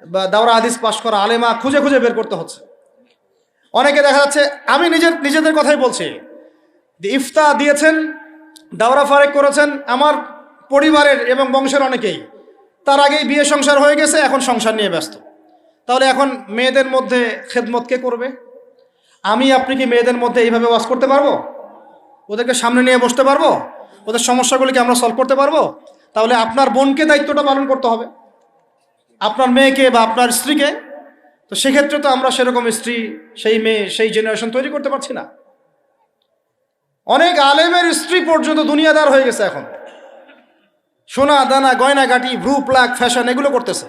বা দাওরা হাদিস পাশ করা আলেমা খুঁজে বের করতে হচ্ছে। অনেকে দেখা যাচ্ছে, আমি নিজেদের কথাই বলছি, ইফতা দিয়েছেন, দাওরা ফারেক করেছেন আমার পরিবারের এবং বংশের অনেকেই, তার আগেই বিয়ে সংসার হয়ে গেছে, এখন সংসার নিয়ে ব্যস্ত। তাহলে এখন মেয়েদের মধ্যে খেদমত কে করবে? আমি আপনি কি মেয়েদের মধ্যে এইভাবে ওয়াজ করতে পারবো? ওদেরকে সামনে নিয়ে বসতে পারবো? ওদের সমস্যাগুলিকে আমরা সলভ করতে পারবো? তাহলে আপনার বোনকে দায়িত্বটা পালন করতে হবে, আপনার মেয়েকে বা আপনার স্ত্রীকে। তো সেক্ষেত্রে তো আমরা সেরকম স্ত্রী, সেই মেয়ে, সেই জেনারেশন তৈরি করতে পারছি না। অনেক আলেমের স্ত্রী পর্যন্ত দুনিয়াদার হয়ে গেছে এখন, সোনা দানা, গয়না গাটি, ভ্রু প্লাক, ফ্যাশন এগুলো করতেছে।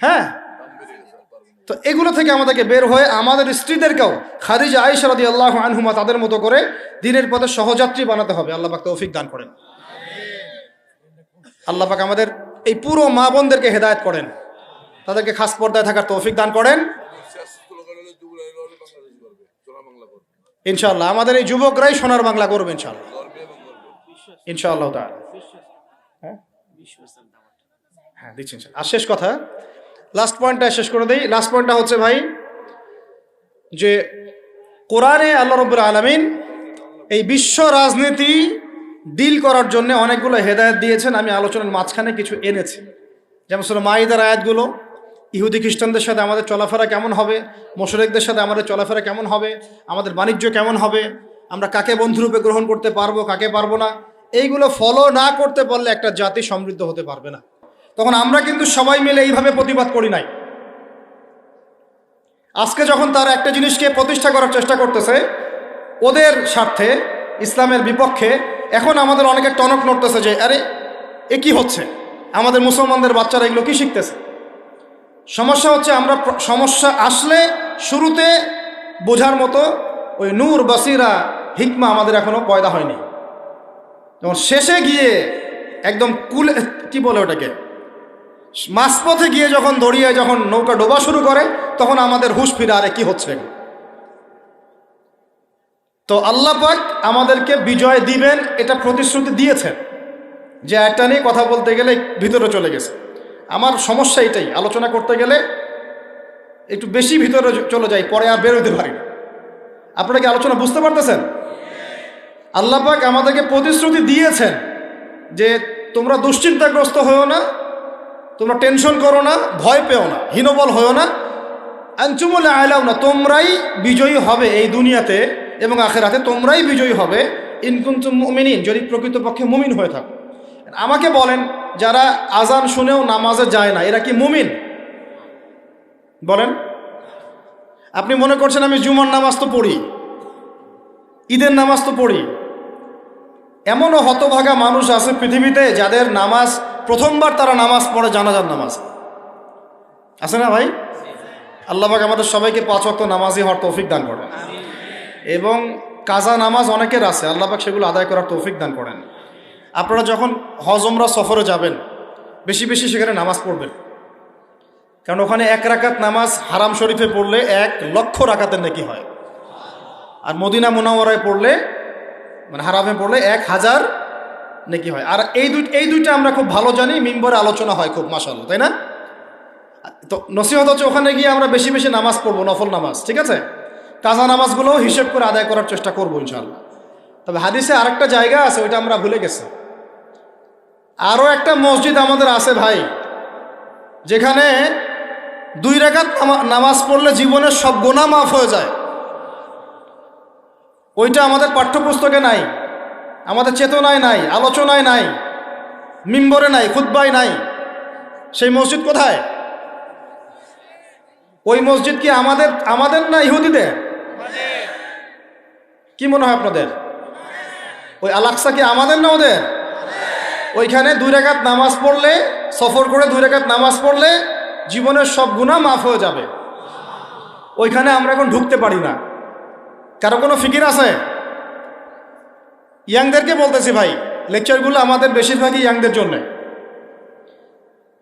হ্যাঁ, তো এগুলো থেকে আমাদেরকে বের হয়ে আমাদের স্ত্রীদেরকেও খাদিজা আয়েশা রাদিয়াল্লাহু আনহুমা তাদের মতো করে দ্বীনের পথে সহযাত্রী বানাতে হবে। আল্লাহ পাক তৌফিক দান করেন। আল্লাহ পাক আমাদের এই পুরো মা বোনদেরকে হেদায়েত করেন, তাদেরকে খাস পর্দায় থাকার তৌফিক দান করেন ইনশাআল্লাহ। আমাদের এই যুবকরাই সোনার বাংলা করবে ইনশাআল্লাহ, ইনশাআল্লাহ তাআলা। হ্যাঁ দিচ্ছি। আর শেষ কথা, লাস্ট পয়েন্টটা শেষ করে দেই। লাস্ট পয়েন্টটা হচ্ছে ভাই, যে কোরআনে আল্লাহ রাব্বুল আলামিন এই বিশ্ব রাজনীতি ডিল করার জন্য অনেকগুলো হেদায়েত দিয়েছেন। আমি আলোচনার মাঝখানে কিছু এনেছি, যেমন সূরা মাইদার আয়াতগুলো, ইহুদি খ্রিস্টানদের সাথে আমাদের চলাফেরা কেমন হবে, মুশরিকদের সাথে আমাদের চলাফেরা কেমন হবে, আমাদের বাণিজ্য কেমন হবে, আমরা কাকে বন্ধুরূপে গ্রহণ করতে পারবো, কাকে পারবো না, এইগুলো ফলো না করতে পারলে একটা জাতি সমৃদ্ধ হতে পারবে না। তখন আমরা কিন্তু সবাই মিলে এইভাবে প্রতিবাদ করি নাই। আজকে যখন তারা একটা জিনিসকে প্রতিষ্ঠা করার চেষ্টা করতেছে ওদের স্বার্থে, ইসলামের বিপক্ষে, এখন আমাদের অনেকে টনক নড়তেছে যে আরে এ কি হচ্ছে, আমাদের মুসলমানদের বাচ্চারা এগুলো কি শিখতেছে। সমস্যা হচ্ছে আমরা সমস্যা আসলে শুরুতে বোঝার মতো ওই নূর, বাসিরা, হিকমা আমাদের এখনো পয়দা হয়নি। যখন শেষে গিয়ে একদম কি বলে ওটাকে, মাঝপথে গিয়ে যখন দড়িয়ে যখন নৌকা ডোবা শুরু করে, তখন আমাদের হুঁশ ফিরে, আরে কি হচ্ছে। তো আল্লাহ পাক আমাদেরকে বিজয় দিবেন, এটা প্রতিশ্রুতি দিয়েছেন। যে একটা নিয়ে কথা বলতে গেলে ভিতরে চলে গেছে। আমার সমস্যা এটাই, আলোচনা করতে গেলে একটু বেশি ভিতরে চলে যাই, পরে আর বেরোতে পারি না। আপনারা কি আলোচনা বুঝতে পারতেছেন? আল্লাহ পাক আমাদেরকে প্রতিশ্রুতি দিয়েছেন যে তোমরা দুশ্চিন্তাগ্রস্ত হয়েও না, তোমরা টেনশন করো না, ভয় পেও না, হীনবল হয়েও না, আনতুমুল আ'লাউনা, তোমরাই বিজয়ী হবে এই দুনিয়াতে এবং আখিরাতে, তোমরাই বিজয়ী হবে ইন কুনতুম মুমিনিন, যদি প্রকৃতপক্ষে মুমিন হয়ে থাকো। আমাকে বলেন, যারা আজান শুনেও নামাজে যায় না, এরা কি মুমিন? বলেন। আপনি মনে করছেন আমি জুমার নামাজ তো পড়ি, ঈদের নামাজ তো পড়ি। এমনও হতভাগা মানুষ আছে পৃথিবীতে যাদের নামাজ প্রথমবার তারা নামাজ পড়ে জানাজার নামাজ, আছে না ভাই? আল্লাহ পাক আমাদের সবাইকে 5 ওয়াক্ত নামাজি হওয়ার তৌফিক দান করেন, এবং কাজা নামাজ অনেকের আছে, আল্লাহ পাক সেগুলো আদায় করার তৌফিক দান করেন। আপনারা যখন হজ উমরা সফরে যাবেন, বেশি বেশি সেখানে নামাজ পড়বেন, কারণ ওখানে 1 রাকাত নামাজ হারাম শরীফে পড়লে 1 লক্ষ রাকাতের নেকি হয়, আর মদিনা মুনাওয়ারায় পড়লে, মানে হারামে পড়লে 1000 নেকি হয়। আর এই দুইটা আমরা খুব ভালো জানি, মিম্বরে আলোচনা হয় খুব, মাশাআল্লাহ, তাই না? তো নসিহত হচ্ছে ওখানে গিয়ে আমরা বেশি বেশি নামাজ পড়বো, নফল নামাজ, ঠিক আছে? কাজা নামাজগুলোও হিসেব করে আদায় করার চেষ্টা করবো ইনশাআল্লাহ। তবে হাদিসে আরেকটা জায়গা আছে, ওইটা আমরা ভুলে গেছি। আরও একটা মসজিদ আমাদের আছে ভাই, যেখানে 2 রাকাত নামাজ পড়লে জীবনের সব গুনাহ মাফ হয়ে যায়। ওইটা আমাদের পাঠ্যপুস্তকে নাই, আমাদের চেতনায় নাই, আলোচনায় নাই, মিম্বরে নাই, খুতবায় নাই। সেই মসজিদ কোথায়? ওই মসজিদ কি আমাদের না ইহুদিদের? কি মনে হয় আপনাদের? ওই আল-আকসা কি আমাদের না ওদের? ওইখানে 2 রাকাত নামাজ পড়লে, সফর করে 2 রাকাত নামাজ পড়লে জীবনের সব গুনাহ মাফ হয়ে যাবে। ওইখানে আমরা এখন ঢুকতে পারি না। কারো কোনো ফিকির আছে? ইয়াংদেরকে বলতেছি ভাই, লেকচারগুলো আমাদের বেশিরভাগই ইয়াংদের জন্য।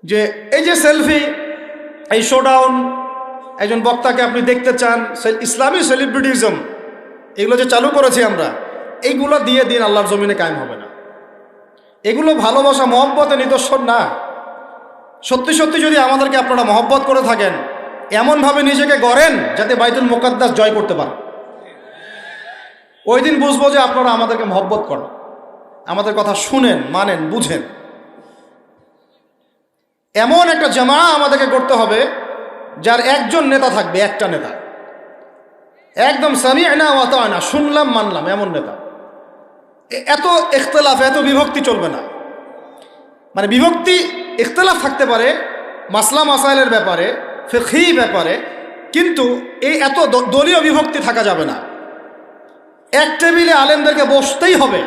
যে এই যে সেলফি, এই শোডাউন, একজন বক্তাকে আপনি দেখতে চান, ইসলামী সেলিব্রিটিজম, এগুলো যে চালু করেছি আমরা, এইগুলো দিয়ে দিন আল্লাহর জমিনে কায়েম হবে না। এগুলো ভালোবাসা মহব্বতের নিদর্শন না। সত্যি সত্যি যদি আমাদেরকে আপনারা মহব্বত করে থাকেন, এমনভাবে নিজেকে গড়েন যাতে বাইতুল মুকাদ্দাস জয় করতে পারেন। ওই দিন বুঝবো যে আপনারা আমাদেরকে মহব্বত করেন, আমাদের কথা শুনেন, মানেন, বুঝেন। এমন একটা জামা আমাদেরকে করতে হবে যার একজন নেতা থাকবে, একটা নেতা, একদম সামি'না ওয়া আতা'না, শুনলাম মানলাম, এমন নেতা। এত ইখতিলাফ, এত বিভক্তি চলবে না। মানে বিভক্তি, ইখতিলাফ থাকতে পারে মাসলা মাসাইলের ব্যাপারে, ফিকহি ব্যাপারে, কিন্তু এই এত দলীয় বিভক্তি থাকা যাবে না। এক টেবিলে আলেমদেরকে বসতেই হবে।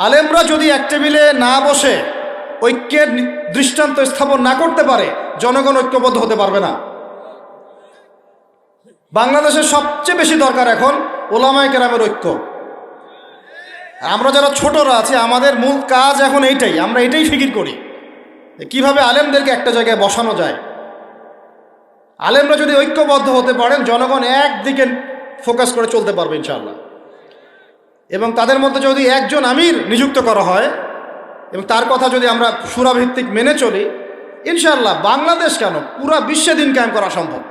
আলেমরা যদি এক টেবিলে না বসে ঐক্যের দৃষ্টান্ত স্থাপন না করতে পারে, জনগণ ঐক্যবদ্ধ হতে পারবে না। বাংলাদেশের সবচেয়ে বেশি দরকার এখন ওলামায়ে কেরামের ঐক্য। আমরা যারা ছোটরা আছি, আমাদের মূল কাজ এখন এইটাই, আমরা এটাই ফিকির করি কিভাবে আলেমদেরকে একটা জায়গায় বসানো যায়। আলেমরা যদি ঐক্যবদ্ধ হতে পারেন, জনগণ একদিকে ফোকাস করে চলতে পারবে ইনশাআল্লাহ। এবং তাদের মধ্যে যদি একজন আমির নিযুক্ত করা হয় এবং তার কথা যদি আমরা সুরাভিত্তিক মেনে চলি, ইনশাআল্লাহ বাংলাদেশ কেন, পুরা বিশ্বে দিন কায়েম করা সম্ভব।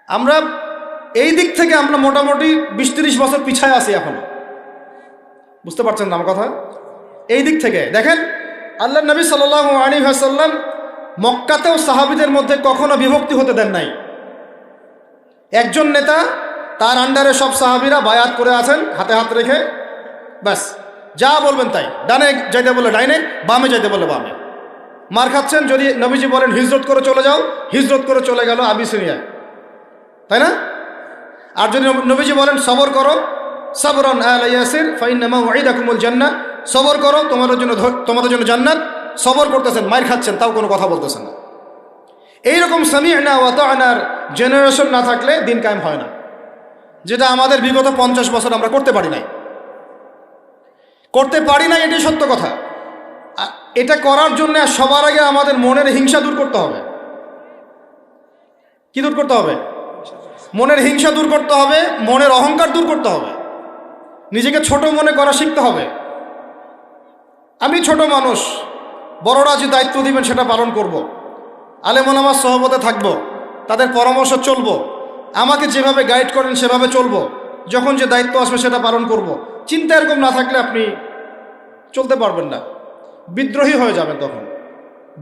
আমরা এই দিক থেকে আমরা মোটামুটি 20-30 বছর পিছায় আছি এখনো। বুঝতে পারছেন না আমার কথা? এই দিক থেকে দেখেন, আল্লাহ নবী সাল্লাল্লাহু আলাইহি ওয়াসাল্লাম মক্কাতেও সাহাবীদের মধ্যে কখনো বিভক্তি হতে দেন নাই। একজন নেতা, তার আন্ডারে সব সাহাবীরা বায়াত করে আছেন হাতে হাত রেখে, ব্যাস যা বলবেন তাই। ডানে যাইতে বলে ডাইনে, বামে যাইতে বলে বামে। মার খাচ্ছেন, যদি নবীজি বলেন হিজরত করে চলে যাও, হিজরত করে চলে গেল আবিসিনিয়ায়, তাই না? আর যদি নবীজি বলেন সবর করো, সাবরান আলা ইয়াসির ফাইন্নামা ওয়াইদাকুমুল জান্নাহ, সবর করো, তোমাদের জন্য জান্নাত, সবর করতেছেন, মার খাচ্ছেন, তাও কোনো কথা বলতেছেন না। এইরকম সামি'না ওয়া আতা'নার জেনারেশন না থাকলে দিন কায়েম হয় না, যেটা আমাদের বিগত 50 বছর আমরা করতে পারি নাই। এটাই সত্য কথা। এটা করার জন্য সবার আগে আমাদের মনের হিংসা দূর করতে হবে। কি দূর করতে হবে? মনের হিংসা দূর করতে হবে, মনের অহংকার দূর করতে হবে, নিজেকে ছোট মনে করা শিখতে হবে। আমি ছোট মানুষ, বড়রা যে দায়িত্ব দিবেন সেটা পালন করব। আলেম ওলামার সহবতে থাকব, তাদের পরামর্শ চলব, আমাকে যেভাবে গাইড করেন সেভাবে চলব, যখন যে দায়িত্ব আসবে সেটা পালন করব। চিন্তা এরকম না থাকলে আপনি চলতে পারবেন না, বিদ্রোহী হয়ে যাবেন তখন।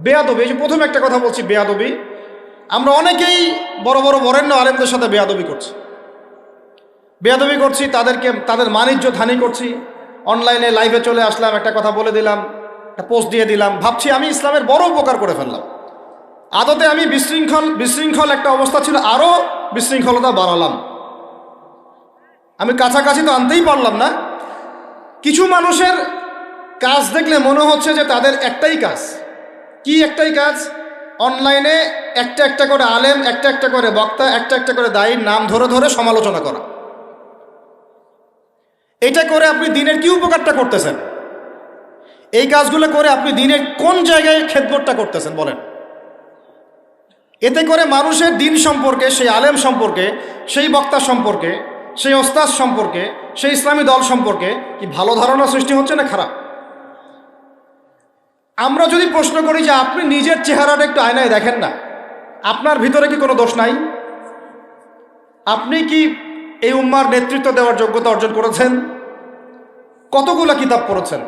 বেয়াদবি, এই যে প্রথম একটা কথা বলছি, বেয়াদবি। আমরা অনেকেই বড় বড় বরেণ্য আলেমদের সাথে বেয়াদবি করছি, তাদের মানিজ্য হানি করছি। অনলাইনে লাইভে চলে আসলাম, একটা কথা বলে দিলাম, একটা পোস্ট দিয়ে দিলাম, ভাবছি আমি ইসলামের বড় উপকার করে ফেললাম। আদতে আমি বিশৃঙ্খল একটা অবস্থা ছিল, আরও বিশৃঙ্খলতা বাড়ালাম। আমি কাছাকাছি তো আনতেই পারলাম না। কিছু মানুষের কাজ দেখলে মনে হচ্ছে যে তাদের একটাই কাজ। কি একটাই কাজ? অনলাইনে একটা একটা করে আলেম, একটা একটা করে বক্তা, একটা একটা করে দায়ীর নাম ধরে ধরে সমালোচনা করা। এটা করে আপনি দিনের কি উপকারটা করতেছেন? এই কাজগুলো করে আপনি দিনের কোন জায়গায় খেদমতটা করতেছেন বলেন? এতে করে মানুষের দিন সম্পর্কে, সেই আলেম সম্পর্কে, সেই বক্তা সম্পর্কে, সেই ওস্তাদ সম্পর্কে, সেই ইসলামী দল সম্পর্কে কি ভালো ধারণা সৃষ্টি হচ্ছে না খারাপ? আমরা যদি প্রশ্ন করি যে আপনি নিজের চেহারাটা একটু আয়নায় দেখেন না, আপনার ভিতরে কি কোনো দোষ নাই? আপনি কি এই উম্মার নেতৃত্ব দেওয়ার যোগ্যতা অর্জন করেছেন? কতগুলো কিতাব পড়েছেন?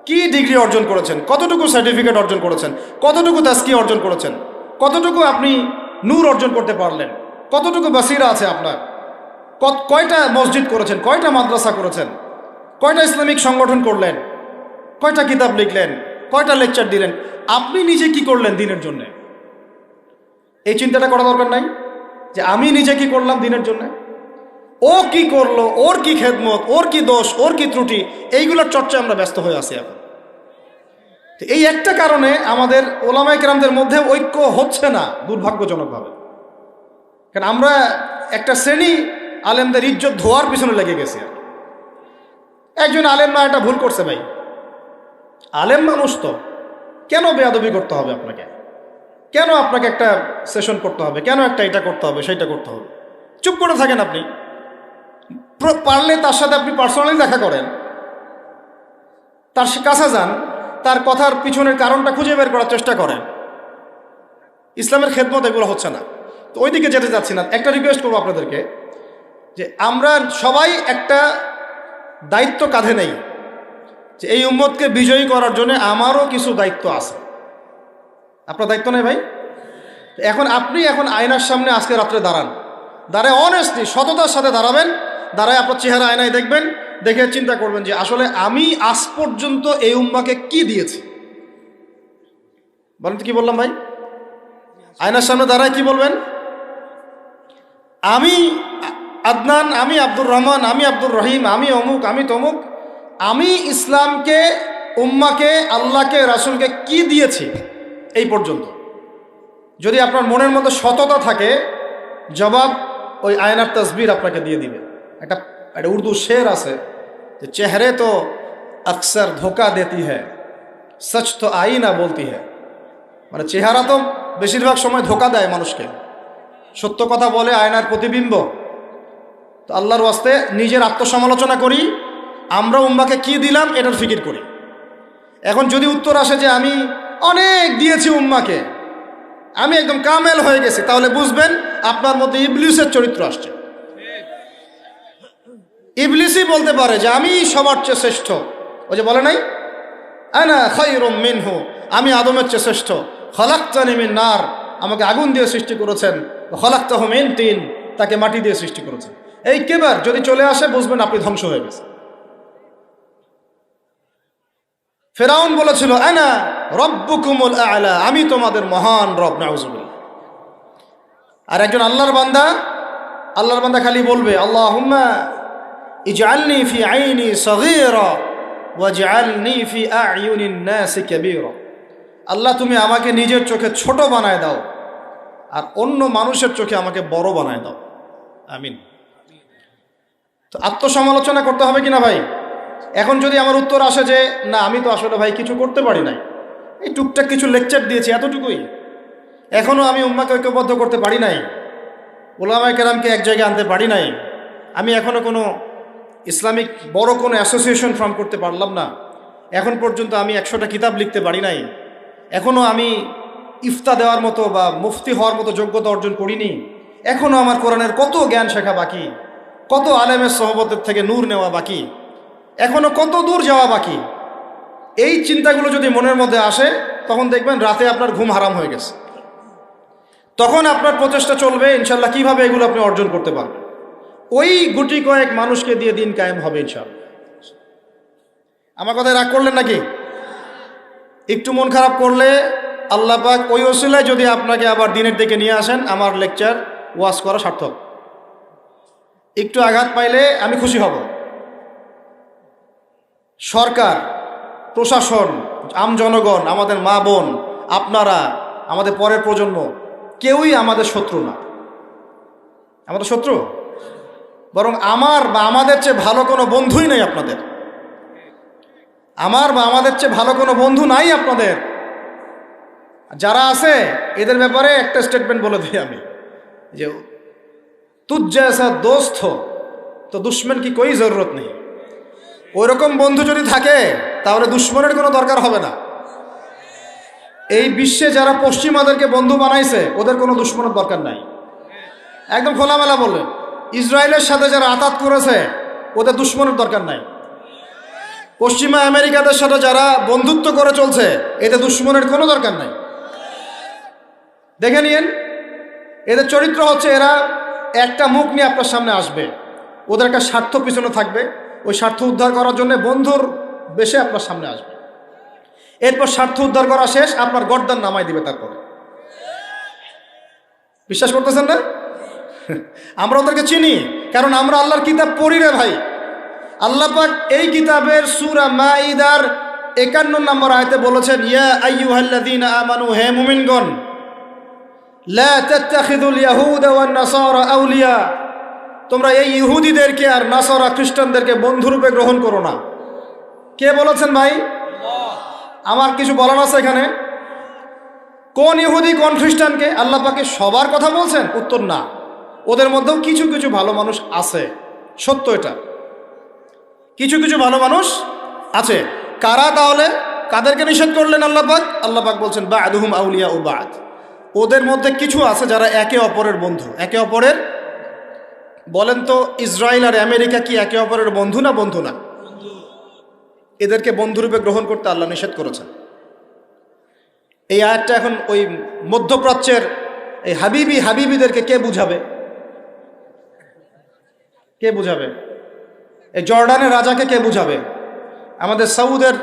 কি ডিগ্রি অর্জন করেছেন? কতটুকু সার্টিফিকেট অর্জন করেছেন? কতটুকু তাস্কিয়া অর্জন করেছেন? কতটুকু আপনি নূর অর্জন করতে পারলেন? কতটুকু বাসিরা আছে আপনার? কয়টা মসজিদ করেছেন? কয়টা মাদ্রাসা করেছেন? কয়টা ইসলামিক সংগঠন করলেন? কয়টা কিতাব লিখলেন? কয়টা লেকচার দিলেন? আপনি নিজে কি করলেন দিনের জন্য? এই চিন্তাটা করা দরকার নাই যে আমি নিজে কি করলাম দিনের জন্য? ও কি করলো, ওর কি খেদমত, ওর কি দোষ, ওর কি ত্রুটি, এইগুলোর চর্চায় আমরা ব্যস্ত হয়ে আছি এখন। এই একটা কারণে আমাদের ওলামায়ে কেরামদের মধ্যে ঐক্য হচ্ছে না, দুর্ভাগ্যজনকভাবে। কারণ আমরা একটা শ্রেণী আলেমদের ইজ্জত ধোয়ার পিছনে লেগে গেছি। একজন আলেম না এটা ভুল করছে ভাই, আলেম মানুষ তো, কেন বেয়াদবি করতে হবে আপনাকে? কেন আপনাকে একটা সেশন করতে হবে? কেন একটা এটা করতে হবে, সেইটা করতে হবে? চুপ করে থাকেন আপনি। পারলে তার সাথে আপনি পার্সোনালি দেখা করেন, তার কাছে যান, তার কথার পিছনের কারণটা খুঁজে বের করার চেষ্টা করেন। ইসলামের খেদমত এগুলো হচ্ছে না, তো ওইদিকে যেতে যাচ্ছি না। একটা রিকোয়েস্ট করবো আপনাদেরকে যে আমরা সবাই একটা দায়িত্ব কাঁধে নেই, যে এই উম্মতকে বিজয়ী করার জন্য আমারও কিছু দায়িত্ব আছে। আপনার দায়িত্ব নেই ভাই? এখন আপনি আয়নার সামনে আজকে রাত্রে দাঁড়ায় অনেস্টলি সততার সাথে দাঁড়াবেন। দাঁড়ায় আপনার চেহারা আয়নায় দেখবেন, দেখে চিন্তা করবেন যে আসলে আমি আজ পর্যন্ত এই উম্মাকে কি দিয়েছি। বলেন তো কি বললাম ভাই? আয়নার সামনে দাঁড়ায় কি বলবেন? আমি আদনান, আমি আব্দুর রহমান, আমি আব্দুর রহিম, আমি অমুক, আমি তমুক, আমি ইসলামকে, উম্মাকে, আল্লাহকে, রাসূলকে কি দিয়েছি এই পর্যন্ত। যদি আপনার মনের মধ্যে সততা থাকে, জবাব ওই আয়নার তসবির আপনাকে দিয়ে দিবে। একটা উর্দু শের আছে যে চেহারে তো আকসর ধোকা দেতি হ্যায়, সচ তো আইনা বলতি হ্যায়। মানে চেহারা তো বেশিরভাগ সময় ধোকা দেয় মানুষকে, সত্য কথা বলে আয়নার প্রতিবিম্ব। তো আল্লাহর ওয়াস্তে নিজের আত্মসমালোচনা করি, আমরা উম্মাকে কি দিলাম এটার ফিকির করি। এখন যদি উত্তর আসে যে আমি অনেক দিয়েছি উম্মাকে, আমি একদম কামেল হয়ে গেছি, তাহলে বুঝবেন আপনার মধ্যে ইবলিসের চরিত্র আসছে। ইবলিসই বলতে পারে যে আমি সবার চেয়ে শ্রেষ্ঠ। ওই যে বলে নাই, আনা খায়রুম মিনহু, আমি আদমের চেয়ে শ্রেষ্ঠ। খলাকতানি মিন নার, আমাকে আগুন দিয়ে সৃষ্টি করেছেন। খলাকতাহু মিন তিন, তাকে মাটি দিয়ে সৃষ্টি করেছেন। এই কেবার যদি চলে আসে, বুঝবেন আপনি ধ্বংস হয়ে গেছে। ফেরাউন বলেছিল আনা রব্বুকুমুল আ'লা, আমি তোমাদের মহান রব। নাউজুবিল্লাহ। আর একজন আল্লাহর বান্দা খালি বলবে আল্লাহুম্মা ইজআলনি ফি আইনি সগীরা ওয়াজআলনি ফি আ'য়ুনিন নাসি কাবীরা। আল্লাহ তুমি আমাকে নিজের চোখে ছোট বানায় দাও, আর অন্য মানুষের চোখে আমাকে বড় বানায় দাও। আমিন। তো আত্মসমালোচনা করতে হবে কিনা ভাই? এখন যদি আমার উত্তর আসে যে না, আমি তো আসলে ভাই কিছু করতে পারি নাই, এই টুকটাক কিছু লেকচার দিয়েছি, এতটুকুই, এখনও আমি উম্মাকে ঐক্যবদ্ধ করতে পারি নাই, ওলামায়ে কেরামকে এক জায়গায় আনতে পারি নাই, আমি এখনও কোনো ইসলামিক বড় কোনো অ্যাসোসিয়েশন ফর্ম করতে পারলাম না, এখন পর্যন্ত আমি 100টা কিতাব লিখতে পারি নাই, এখনও আমি ইফতা দেওয়ার মতো বা মুফতি হওয়ার মতো যোগ্যতা অর্জন করিনি, এখনও আমার কোরআনের কত জ্ঞান শেখা বাকি, কত আলেমের সহবতের থেকে নূর নেওয়া বাকি, এখনো কত দূর যাওয়া বাকি। এই চিন্তাগুলো যদি মনের মধ্যে আসে, তখন দেখবেন রাতে আপনার ঘুম হারাম হয়ে গেছে। তখন আপনার প্রচেষ্টা চলবে ইনশাল্লাহ কিভাবে এগুলো আপনি অর্জন করতে পারবেন। ওই গুটি কয়েক মানুষকে দিয়ে দিন কায়েম হবে ইনশাল্লাহ। আমার কথায় রাগ করলেন নাকি? একটু মন খারাপ করলে আল্লাহ পাক ওই ওসিলায় যদি আপনাকে আবার দিনের দিকে নিয়ে আসেন, আমার লেকচার ওয়াজ করা সার্থক। একটু আঘাত পাইলে আমি খুশি হব। সরকার, প্রশাসন, জনগণ, আমাদের মা বোন, আপনারা, আমাদের পরের প্রজন্ম, কেউই আমাদের শত্রু না। আমাদের শত্রু বরং আমার বা আমাদের চেয়ে ভালো কোনো বন্ধুই নেই আপনাদের। আমার বা আমাদের চেয়ে ভালো কোনো বন্ধু নাই আপনাদের। যারা আছে এদের ব্যাপারে একটা স্টেটমেন্ট বলে দিই আমি, যে তুঝ জैसा दोस्त हो तो दुश्मन की कोई जरूरत नहीं। ওইরকম বন্ধু যদি থাকে তাহলে দুশ্মনের কোনো দরকার হবে না। এই বিশ্বে যারা পশ্চিমাদেরকে বন্ধু বানাইছে ওদের কোনো দুশ্মনের দরকার নাই। একদম খোলামেলা বললেন, ইসরায়েলের সাথে যারা আতাত করেছে ওদের দুশ্মনের দরকার নাই। পশ্চিমা আমেরিকাদের সাথে যারা বন্ধুত্ব করে চলছে এতে দুশ্মনের কোনো দরকার নাই। দেখে নিন, এদের চরিত্র হচ্ছে এরা একটা মুখ নিয়ে আপনার সামনে আসবে, ওদের একটা স্বার্থ পিছনে থাকবে, ওই স্বার্থ উদ্ধার করার জন্য বন্ধুর বেশে আপনার সামনে আসবে। এরপর স্বার্থ উদ্ধার করা শেষ, আপনার গর্দান নামাই দিবে। তারপরে বিশ্বাস করতেছেন না? আমরা ওদেরকে চিনি, কারণ আমরা আল্লাহর কিতাব পড়ি রে ভাই। আল্লাহ পাক এই কিতাবের সূরা মাঈদার 51 নম্বর আয়াতে বলেছেন, ইয়া আইয়ুহাল্লাযীনা আমানু, হে মুমিনগণ, লা তাত্তাখিযুল ইয়াহুদা ওয়ান নাসারা আউলিয়া, তোমরা এই ইহুদিদেরকে আর নাসারা খ্রিস্টানদেরকে বন্ধুরূপে গ্রহণ করো না। কে বলেছেন ভাই? আমার কিছু বলার আছে এখানে? কোন ইহুদি কোন খ্রিস্টানকে? আল্লাহ পাকে সবার কথা বলছেন? উত্তর না, ওদের মধ্যেও কিছু কিছু ভালো মানুষ আছে, সত্য এটা, কিছু কিছু ভালো মানুষ আছে। কারা তাহলে? কাদেরকে নিষেধ করলেন আল্লাহ পাক? আল্লাহ পাক বলছেন বা'দুহুম আউলিয়াউ বা'দ, ওদের মধ্যে কিছু আছে যারা একে অপরের বন্ধু। একে অপরের, বলেন তো ইসরায়েল আর আমেরিকা কি একে অপরের বন্ধু না বন্ধু না? এদেরকে বন্ধুরূপে গ্রহণ করতে আল্লাহ নিষেধ করেছেন। এই আয়াতটা এখন ওই মধ্যপ্রাচ্যের এই হাবিবিদেরকে কে বুঝাবে? কে বুঝাবে? এই জর্ডানের রাজাকে কে বুঝাবে? আমাদের সৌদের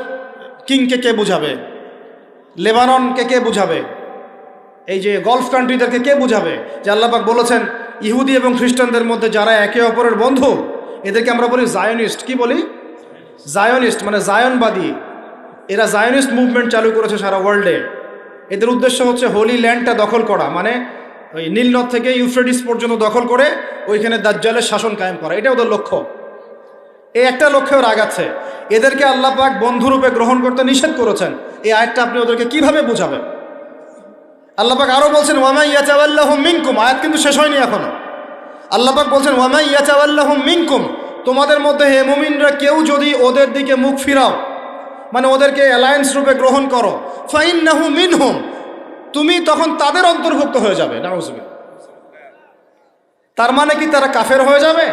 কিংকে কে বুঝাবে? লেবাননকে কে বুঝাবে? এই যে গলফ কান্ট্রিদেরকে কে বুঝাবে যে আল্লাহ পাক বলেছেন ইহুদি এবং খ্রিস্টানদের মধ্যে যারা একে অপরের বন্ধু, এদেরকে আমরা বলি জায়নিস্ট। কি বলি? জায়নিস্ট, মানে জায়নবাদী। এরা জায়নিস্ট মুভমেন্ট চালু করেছে সারা ওয়ার্ল্ডে। এদের উদ্দেশ্য হচ্ছে হোলি ল্যান্ডটা দখল করা, মানে ওই নীলনদ থেকে ইউফ্রেটিস পর্যন্ত দখল করে ওইখানে দাজ্জালের শাসন কায়েম করা, এটা ওদের লক্ষ্য। এই একটা লক্ষ্যেও আগাচ্ছে। এদেরকে আল্লাহ পাক বন্ধুরূপে গ্রহণ করতে নিষেধ করেছেন। এই আয়াতটা আপনি ওদেরকে কিভাবে বুঝাবেন? আল্লাহ পাক আরও বলছেন ওয়ামা ইয়াতাওয়াল্লাহুম মিনকুম, আয়াত কিন্তু শেষ হয়নি এখনো। আল্লাহ পাক বলছেন ওয়ামা ইয়াতাওয়াল্লাহুম মিনকুম, তোমাদের মধ্যে হে মুমিনরা কেউ যদি ওদের দিকে মুখ ফিরাও, মানে ওদেরকে অ্যালায়েন্স রূপে গ্রহণ করো, ফাইন্নাহু মিনহুম, তুমি তখন তাদের অন্তর্ভুক্ত হয়ে যাবে। নাউযুবিল্লাহ। তার মানে কি তারা কাফের হয়ে যাবে?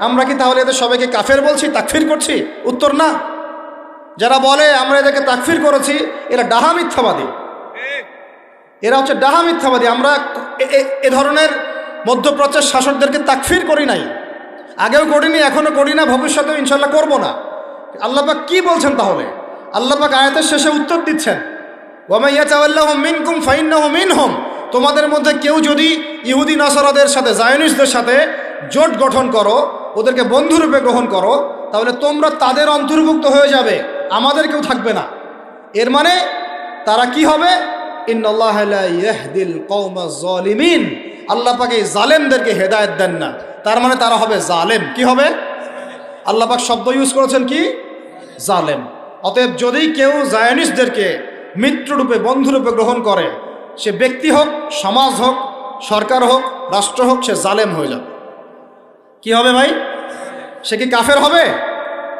আমরা কি তাহলে এদের সবাইকে কাফের বলছি, তাকফির করছি? উত্তর না। যারা বলে আমরা এদেরকে তাকফির করেছি, এরা ডাহা মিথ্যাবাদী। এরা হচ্ছে ডাহা মিথ্যাবাদী। আমরা এ ধরনের মধ্যপ্রাচ্যের শাসকদেরকে তাকফির করি নাই, আগেও করিনি, এখনো করি না, ভবিষ্যতেও ইনশাল্লাহ করব না। আল্লাহ পাক কি বলছেন তাহলে? আল্লাহ পাক আয়াতের শেষে উত্তর দিচ্ছেন ওয়ামা ইয়াতাওয়াল্লাহুম মিনকুম ফাইন্নাহু মিনহুম, তোমাদের মধ্যে কেউ যদি ইহুদি নাসারাদের সাথে, জায়নিস্টদের সাথে জোট গঠন করো, ওদেরকে বন্ধুরূপে গ্রহণ করো, তাহলে তোমরা তাদের অন্তর্ভুক্ত হয়ে যাবে, আমাদের কেউ থাকবে না। এর মানে তারা কি হবে? ইন্নাল্লাহা লা ইয়াহদিল কওমাজ জালিমিন, আল্লাহ পাক এই জালেমদেরকে হেদায়েত দেন না। তার মানে তারা হবে জালেম। কি হবে? আল্লাহ পাক শব্দ ইউজ করেছেন কি? জালেম। অতএব যদি কেউ জায়নিস্টদেরকে মিত্ররূপে, বন্ধুরূপে গ্রহণ করে, সে ব্যক্তি হোক, সমাজ হোক, সরকার হোক, রাষ্ট্র হোক, সে জালেম হয়ে যাবে। কি হবে ভাই? সে কি কাফের হবে?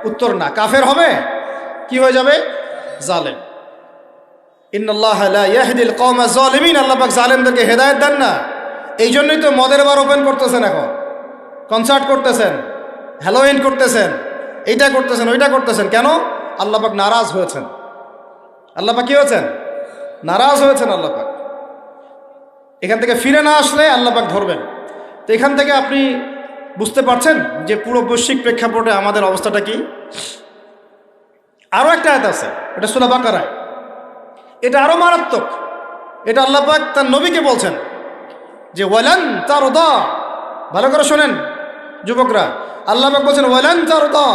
উত্তর না। কাফের হবে? কি হয়ে যাবে? জালেম। ইন্নাল্লাহা লা ইয়াহদিল কওমাজ জালিমিন, আল্লাহ পাক জালেমদেরকে হেদায়েত দেন না। এই জন্যই তো মদের বার ওপেন করতেছেন, এখন কনসার্ট করতেছেন, হ্যালোইন করতেছেন, এইটা করতেছেন, ওইটা করতেছেন। কেন? আল্লাহ পাক নারাজ হয়েছেন। আল্লাহ পাক কি হয়েছেন? নারাজ হয়েছেন আল্লাহ পাক। এখান থেকে ফিরে না আসলে আল্লাহ পাক ধরবেন। তো এখান থেকে আপনি বুঝতে পারছেন যে পুরো বৈশ্বিক প্রেক্ষাপটে আমাদের অবস্থাটা কি। আরও একটা আয়াত আছে, এটা সূরা বাকারায়, এটা আরো মারাত্মক। এটা আল্লাহ পাক তার নবীকে বলছেন যে ওয়ালান তারদা, ভালো করে শোনেন যুবকরা, আল্লাহ পাক বলছেন ওয়ালান তারদা।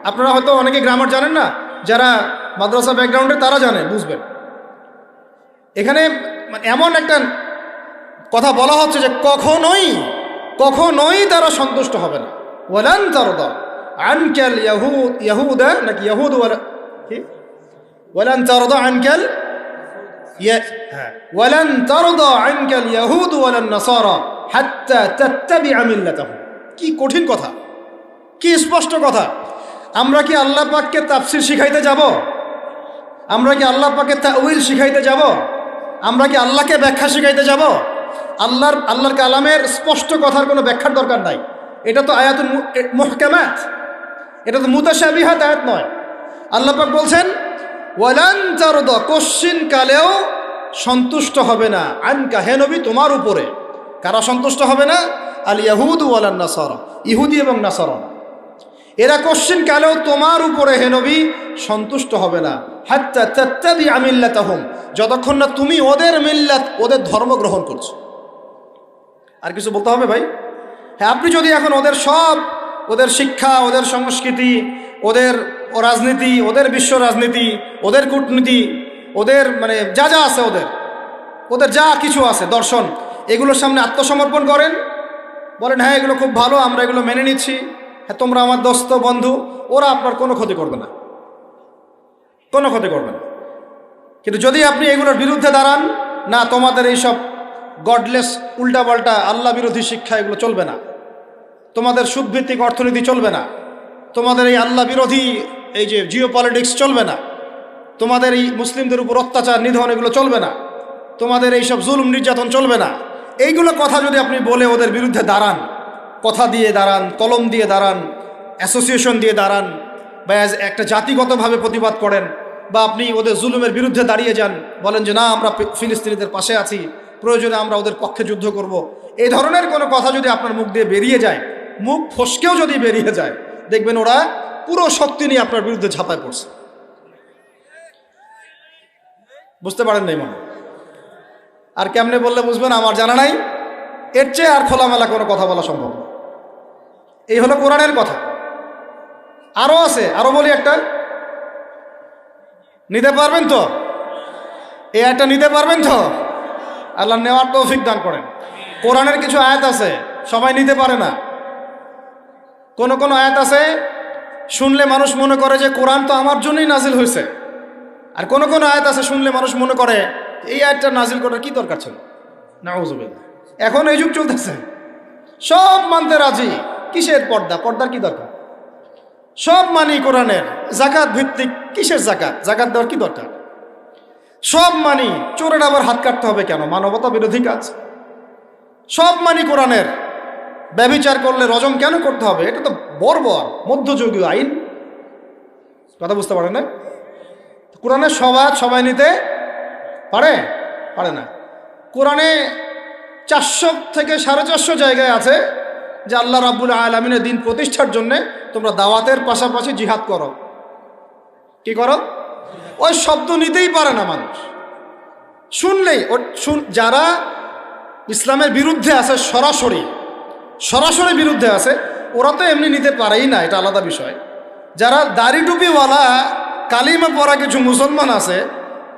আপনারা হয়তো অনেকে গ্রামার জানেন না, যারা মাদ্রাসা ব্যাকগ্রাউন্ডে তারা জানে, বুঝবেন। এখানে এমন একটা কথা বলা হচ্ছে যে কখনোই তারা সন্তুষ্ট হবে না। ওয়ালান তারদা আনকাল ইয়াহুদা, নাকি ইয়াহুদ, কি ওয়ালান তারদা আনকাল ওয়ালান তারদা আনকাল ইয়াহুদ ওয়ালান নাসারা হাত্তা তাত্তাবিআ মিল্লাতাহুম। কি কঠিন কথা, কি স্পষ্ট কথা। আমরা কি আল্লাহ পাককে তাফসির শিখাইতে যাব? আমরা কি আল্লাহ পাককে তাউইল শিখাইতে যাব? আমরা কি আল্লাহকে ব্যাখ্যা শিখাইতে যাব? আল্লাহর কালামের স্পষ্ট কথার কোনো ব্যাখ্যার দরকার নাই। এটা তো আয়াতুল মুহকামাত, এটা তো মুতাশাবিহাত আয়াত নয়। আল্লাহ পাক বলছেন ওয়ালান তারদা, কোশ্চিন কালেও সন্তুষ্ট হবে না, আনকা হে নবী তোমার উপরে। কারা সন্তুষ্ট হবে না? আল ইয়াহুদ ওয়ালান নাসারা, ইহুদি এবং নাসারা, এরা কোশ্চিন কালেও তোমার উপরে হে নবী সন্তুষ্ট হবে না। হাত্তা তাত্তাবিআ মিল্লাতাহুম, যতক্ষণ না তুমি ওদের মিল্লাত, ওদের ধর্ম গ্রহণ করছো। আর কিছু বলতে হবে ভাই? হ্যাঁ, আপনি যদি এখন ওদের শিক্ষা, ওদের সংস্কৃতি, ওদের রাজনীতি, ওদের বিশ্ব রাজনীতি, ওদের কূটনীতি, ওদের মানে যা যা আছে, ওদের যা কিছু আছে দর্শন, এগুলোর সামনে আত্মসমর্পণ করেন, বলেন হ্যাঁ এগুলো খুব ভালো, আমরা এগুলো মেনে নিচ্ছি, হ্যাঁ তোমরা আমার দোস্ত বন্ধু, ওরা আপনার কোনো ক্ষতি করবে না, কোনো ক্ষতি করবে না। কিন্তু যদি আপনি এগুলোর বিরুদ্ধে দাঁড়ান, না তোমাদের এইসব গডলেস উল্টাপাল্টা আল্লাহ বিরোধী শিক্ষা এগুলো চলবে না, তোমাদের সুদভিত্তিক অর্থনীতি চলবে না, তোমাদের এই আল্লাহ বিরোধী এই যে জিও পলিটিক্স চলবে না, তোমাদের এই মুসলিমদের উপর অত্যাচার নিধন এগুলো চলবে না, তোমাদের এইসব জুলুম নির্যাতন চলবে না, এইগুলো কথা যদি আপনি বলে ওদের বিরুদ্ধে দাঁড়ান, কথা দিয়ে দাঁড়ান, কলম দিয়ে দাঁড়ান, অ্যাসোসিয়েশন দিয়ে দাঁড়ান, বা একটা জাতিগতভাবে প্রতিবাদ করেন, বা আপনি ওদের জুলুমের বিরুদ্ধে দাঁড়িয়ে যান, বলেন যে না আমরা ফিলিস্তিনিদের পাশে আছি, প্রয়োজনে আমরা ওদের পক্ষে যুদ্ধ করব, এই ধরনের কোনো কথা যদি আপনার মুখ দিয়ে বেরিয়ে যায়, মুখ ফসকেও যদি বেরিয়ে যায়, দেখবেন ওরা পুরো শক্তি নিয়ে আপনার বিরুদ্ধে ঝাঁপায় পড়ছে। বুঝতে পারেন নাই মনে? আর কেমনে বললে বুঝবেন আমার জানা নাই, এর চেয়ে আর খোলামেলা কোনো কথা বলা সম্ভব না। এই হলো কোরআনের কথা। আরো আছে, আরো বলি একটা, নিতে পারবেন তো? এই আয়াতটা নিতে পারবেন তো? আল্লাহ নেওয়ার তৌফিক দান করেন। কোরআনের কিছু আয়াত আছে সবাই নিতে পারে না। কোন কোন আয়াত আছে শুনলে মানুষ মনে করে যে কোরআন তো আমার জন্যই নাজিল হয়েছে, আর কোন কোন আয়াত আছে শুনলে মানুষ মনে করে এই আয়াতটা নাজিল করার কি দরকার ছিল। নাউযুবিল্লাহ। এখন এই যুগ চলতেছে, সব মানতে রাজি, কিসের পর্দা? পর্দার কি দরকার? সব মানি কোরআনের, জাকাত ভিত্তিক, কিসের জাকাত? জাকাত দেওয়ার কি দরকার? সব মানি, চোরের আবার হাত কাটতে হবে কেন? মানবতা বিরোধী কাজ। সব মানি কোরআনের, ব্যভিচার করলে রজম কেন করতে হবে? এটা তো বর্বর মধ্যযুগীয় আইন। কথা বুঝতে পারে না? কোরআনের সবাই নিতে পারে না। কোরআনে 400 থেকে 450 জায়গায় আছে যে আল্লাহ রাব্বুল আলামিনের দিন প্রতিষ্ঠার জন্য তোমরা দাওয়াতের পাশাপাশি জিহাদ করো। কি করো? ওই শব্দ নিতেই পারে না মানুষ, শুনলেই যারা ইসলামের বিরুদ্ধে আছে, সরাসরি বিরুদ্ধে আছে, ওরা তো এমনি নিতে পারেই না, এটা আলাদা বিষয়। যারা দাড়ি টুপিওয়ালা কালিমা পড়া কিছু মুসলমান আছে,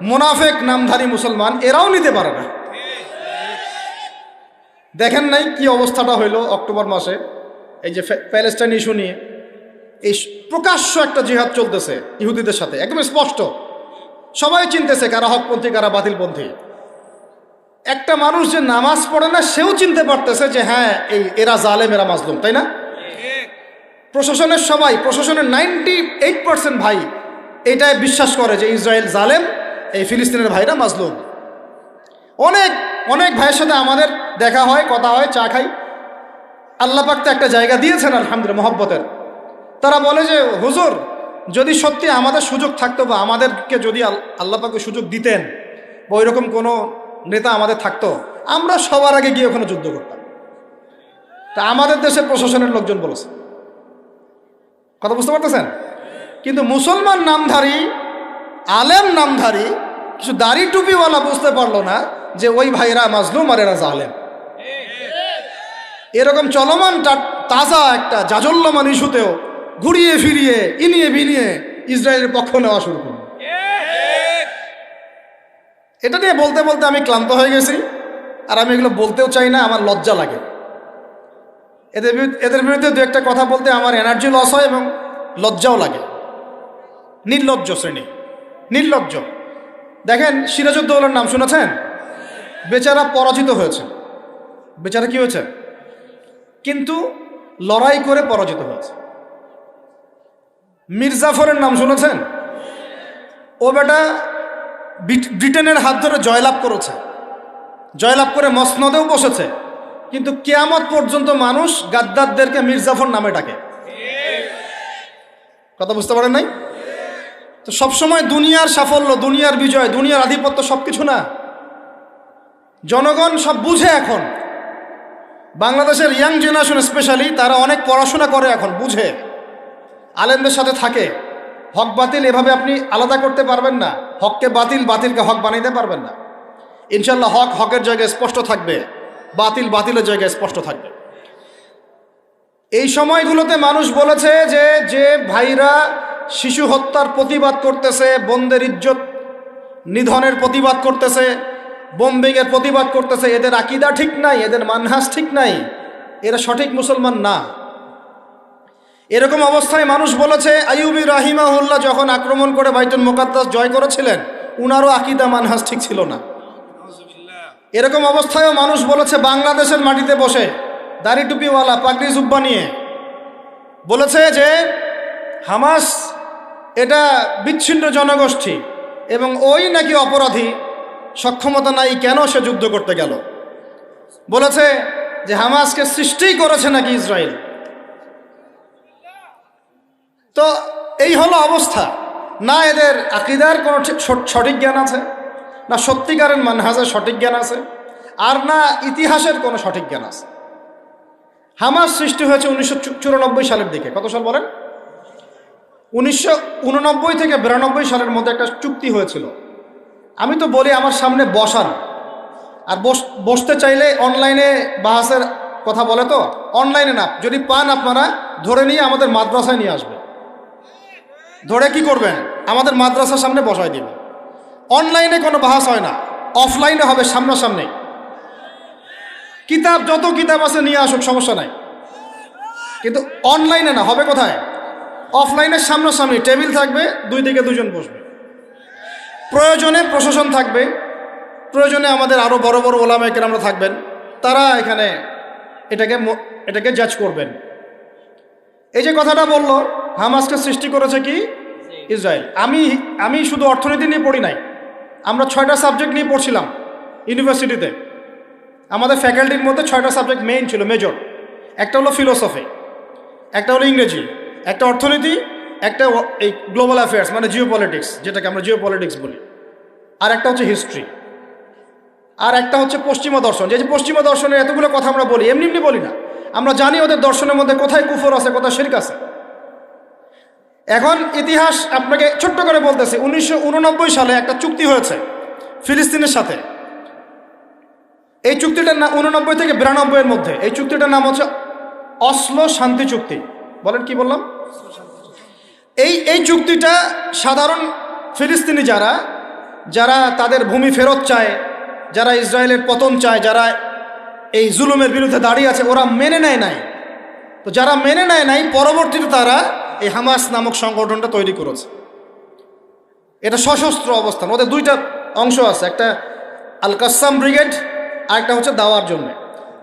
মুনাফেক নামধারী মুসলমান, এরাও নিতে পারে না। দেখেন নাই কি অবস্থাটা হইল অক্টোবর মাসে, এই যে প্যালেস্টাইন ইস্যু নিয়ে এই প্রকাশ্য একটা জিহাদ চলতেছে ইহুদিদের সাথে, একদম স্পষ্ট, সবাই চিনতেছে কারা হকপন্থী কারা বাতিলপন্থী। একটা মানুষ যে নামাজ পড়ে না সেও চিনতে পারতেছে যে হ্যাঁ এরা জালেম, এরা মাজলুম, তাই না? প্রশাসনের 98% ভাই এটাই বিশ্বাস করে যে ইসরায়েল জালেম, এই ফিলিস্তিনের ভাইরা মাজলুম। অনেক ভাইয়ের সাথে আমাদের দেখা হয়, কথা হয়, চা খাই। আল্লাহ পাক তো একটা জায়গা দিয়েছেন আলহামদুলিল্লাহ মহব্বতের। তারা বলে যে হুজুর, যদি সত্যি আমাদের সুযোগ থাকতো, বা আমাদেরকে যদি আল্লাহ পাক সুযোগ দিতেন, বা ওইরকম কোনো নেতা আমাদের থাকতো, আমরা সবার আগে গিয়ে ওখানে যুদ্ধ করতাম। তা আমাদের দেশের প্রশাসনের লোকজন বলেছে। কথা বুঝতে পারতেছেন? কিন্তু মুসলমান নামধারী, আলেম নামধারী কিছু দাড়ি টুপিওয়ালা বুঝতে পারলো না যে ওই ভাইরা মাজলুম আর এরা জালেম। এরকম চলমান তাজা একটা জাজল্যমান ইস্যুতেও ঘুরিয়ে ফিরিয়ে ইনিয়ে বিনিয়ে ইসরায়েলের পক্ষ নেওয়া শুরু করল। এটা নিয়ে বলতে বলতে আমি ক্লান্ত হয়ে গেছি, আর আমি এগুলো বলতেও চাই না, আমার লজ্জা লাগে। এদের বিরুদ্ধে দু একটা কথা বলতে আমার এনার্জি লস হয় এবং লজ্জাও লাগে। নির্লজ্জ শ্রেণী, নির্লজ্জ। দেখেন সিরাজউদ্দৌলার নাম শুনেছেন? বেচারা পরাজিত হয়েছে। বেচারা কি হয়েছে? কিন্তু লড়াই করে পরাজিত হয়েছে। মীর জাফরের নাম শুনেছেন? ও বেটা ব্রিটেনের হাত ধরে জয়লাভ করেছে, জয়লাভ করে মসনদেও বসেছে, কিন্তু কিয়ামত পর্যন্ত মানুষ গাদ্দারদেরকে মির্জাফর নামে ডাকে। কথা বুঝতে পারেন নাই? তো সবসময় দুনিয়ার সাফল্য, দুনিয়ার বিজয়, দুনিয়ার আধিপত্য সবকিছু না। জনগণ সব বুঝে এখন। বাংলাদেশের ইয়াং জেনারেশন স্পেশালি, তারা অনেক পড়াশোনা করে এখন, বুঝে, আলেমদের সাথে থাকে। হক বাতিল এভাবে আপনি আলাদা করতে পারবেন না। হককে বাতিল, বাতিলকে হক বানাইতে পারবেন না। ইনশাল্লাহ হক হকের জায়গায় স্পষ্ট থাকবে, বাতিল বাতিলের জায়গায় স্পষ্ট থাকবে। এই সময়গুলোতে মানুষ বলেছে যে যে ভাইরা শিশু হত্যার প্রতিবাদ করতেছে, বোনদের ইজ্জত নিধনের প্রতিবাদ করতেছে, বোম্বিংয়ের প্রতিবাদ করতেছে, এদের আকীদা ঠিক নাই, এদের মানহাজ ঠিক নাই, এরা সঠিক মুসলমান না। এরকম অবস্থায় মানুষ বলেছে আইয়ুবী রাহিমাহুল্লাহ যখন আক্রমণ করে বাইতুল মুকাদ্দাস জয় করেছিলেন, উনারও আকীদা মানহাজ ঠিক ছিল না। এরকম অবস্থায়ও মানুষ বলেছে বাংলাদেশের মাটিতে বসে দাড়ি টুপিওয়ালা পাগড়ি জুব্বা নিয়ে বলেছে যে হামাস এটা বিচ্ছিন্ন জনগোষ্ঠী এবং ওই নাকি অপরাধী, সক্ষমতা নাই, কেন সে যুদ্ধ করতে গেল। বলেছে যে হামাসকে সৃষ্টিই করেছে নাকি ইসরায়েল। তো এই হলো অবস্থা। না এদের আকীদার কোনো সঠিক জ্ঞান আছে, না সত্যিকারের মানহাজের সঠিক জ্ঞান আছে, আর না ইতিহাসের কোনো সঠিক জ্ঞান আছে। হামাস সৃষ্টি হয়েছে 1994 সালের দিকে। কত সাল বলেন? 1989 থেকে 92 সালের মধ্যে একটা চুক্তি হয়েছিল। আমি তো বলি আমার সামনে বসান, আর বসতে চাইলে অনলাইনে বাহাসের কথা বলে, তো অনলাইনে না, যদি পান আপনারা ধরে নিয়ে আমাদের মাদ্রাসায় নিয়ে আসবে। ধরে কি করবেন? আমাদের মাদ্রাসার সামনে বসায় দিবেন। অনলাইনে কোনো বাহাস হয় না, অফলাইনে হবে, সামনাসামনি। কিতাব যত কিতাব আছে নিয়ে আসুক, সমস্যা নাই, কিন্তু অনলাইনে না। হবে কোথায়? অফলাইনের সামনাসামনি, টেবিল থাকবে, দুই দিকে দুজন বসবে। প্রয়োজনে প্রশাসন থাকবে, প্রয়োজনে আমাদের আরও বড় বড় ওলামায়ে কেরামরা থাকবেন, তারা এখানে এটাকে জাজ করবেন। এই যে কথাটা বলল, হামাসকে সৃষ্টি করেছে কি ইসরায়েল। আমি শুধু অর্থনীতি নিয়ে পড়ি নাই, আমরা 6টা সাবজেক্ট নিয়ে পড়ছিলাম ইউনিভার্সিটিতে। আমাদের ফ্যাকাল্টির মধ্যে 6টা সাবজেক্ট মেইন ছিল, মেজর। একটা হলো ফিলোসফি, একটা হলো ইংরেজি, একটা অর্থনীতি, একটা এই গ্লোবাল অ্যাফেয়ার্স মানে জিও পলিটিক্স, যেটাকে আমরা জিও পলিটিক্স বলি, আর একটা হচ্ছে হিস্ট্রি, আর একটা হচ্ছে পশ্চিমা দর্শন। যে পশ্চিমা দর্শনের এতগুলো কথা আমরা বলি, এমনি এমনি বলি না, আমরা জানি ওদের দর্শনের মধ্যে কোথায় কুফর আছে, কোথায় শিরক আছে। এখন ইতিহাস আপনাকে ছোট্ট করে বলতেছি। 1989 সালে একটা চুক্তি হয়েছে ফিলিস্তিনের সাথে। এই চুক্তিটার নাম 89 থেকে 92 এর মধ্যে, এই চুক্তিটার নাম হচ্ছে অসলো শান্তি চুক্তি। বলেন কি বললাম? এই চুক্তিটা সাধারণ ফিলিস্তিনি যারা তাদের ভূমি ফেরত চায়, যারা ইসরায়েলের পতন চায়, যারা এই জুলুমের বিরুদ্ধে দাঁড়িয়ে আছে, ওরা মেনে নেয় নাই। তো যারা মেনে নেয় নাই, পরবর্তীতে তারা এই হামাস নামক সংগঠনটা তৈরি করেছে। এটা সশস্ত্র অবস্থান, ওদের দুইটা অংশ আছে, একটা আল কাসাম ব্রিগেড, আর একটা হচ্ছে দাওয়ার জন্য।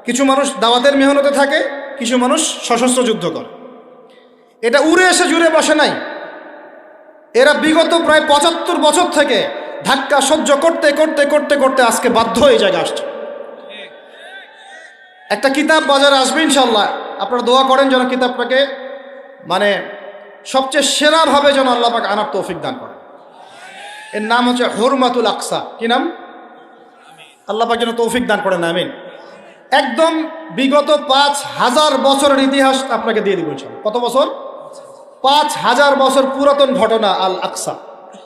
কিছু মানুষ দাওয়াতের মেহনতে থাকে, কিছু মানুষ সশস্ত্র যুদ্ধ করে। এটা উড়ে এসে জুড়ে বসে নাই। এরা বিগত প্রায় 75 বছর থেকে ধাক্কা সহ্য করতে করতে করতে করতে আজকে বাধ্য হয়ে জায়গায় আসছে। একটা কিতাব বাজারে আসবে ইনশাল্লাহ, আপনারা দোয়া করেন যেন কিতাবটাকে মানে সবচেয়ে সেরাভাবে যেন আল্লাহ পাক আনার তৌফিক দান করেন। এর নাম হচ্ছে হুরমাতুল আকসা। কি নাম? আল্লাহ পাক যেন তৌফিক দান করেন, আমিন। একদম বিগত 5000 বছরের ইতিহাস আপনাকে দিয়ে দিব ইনশাল্লাহ। কত বছর? 5000 বছর পুরাতন ঘটনা আল আকসা।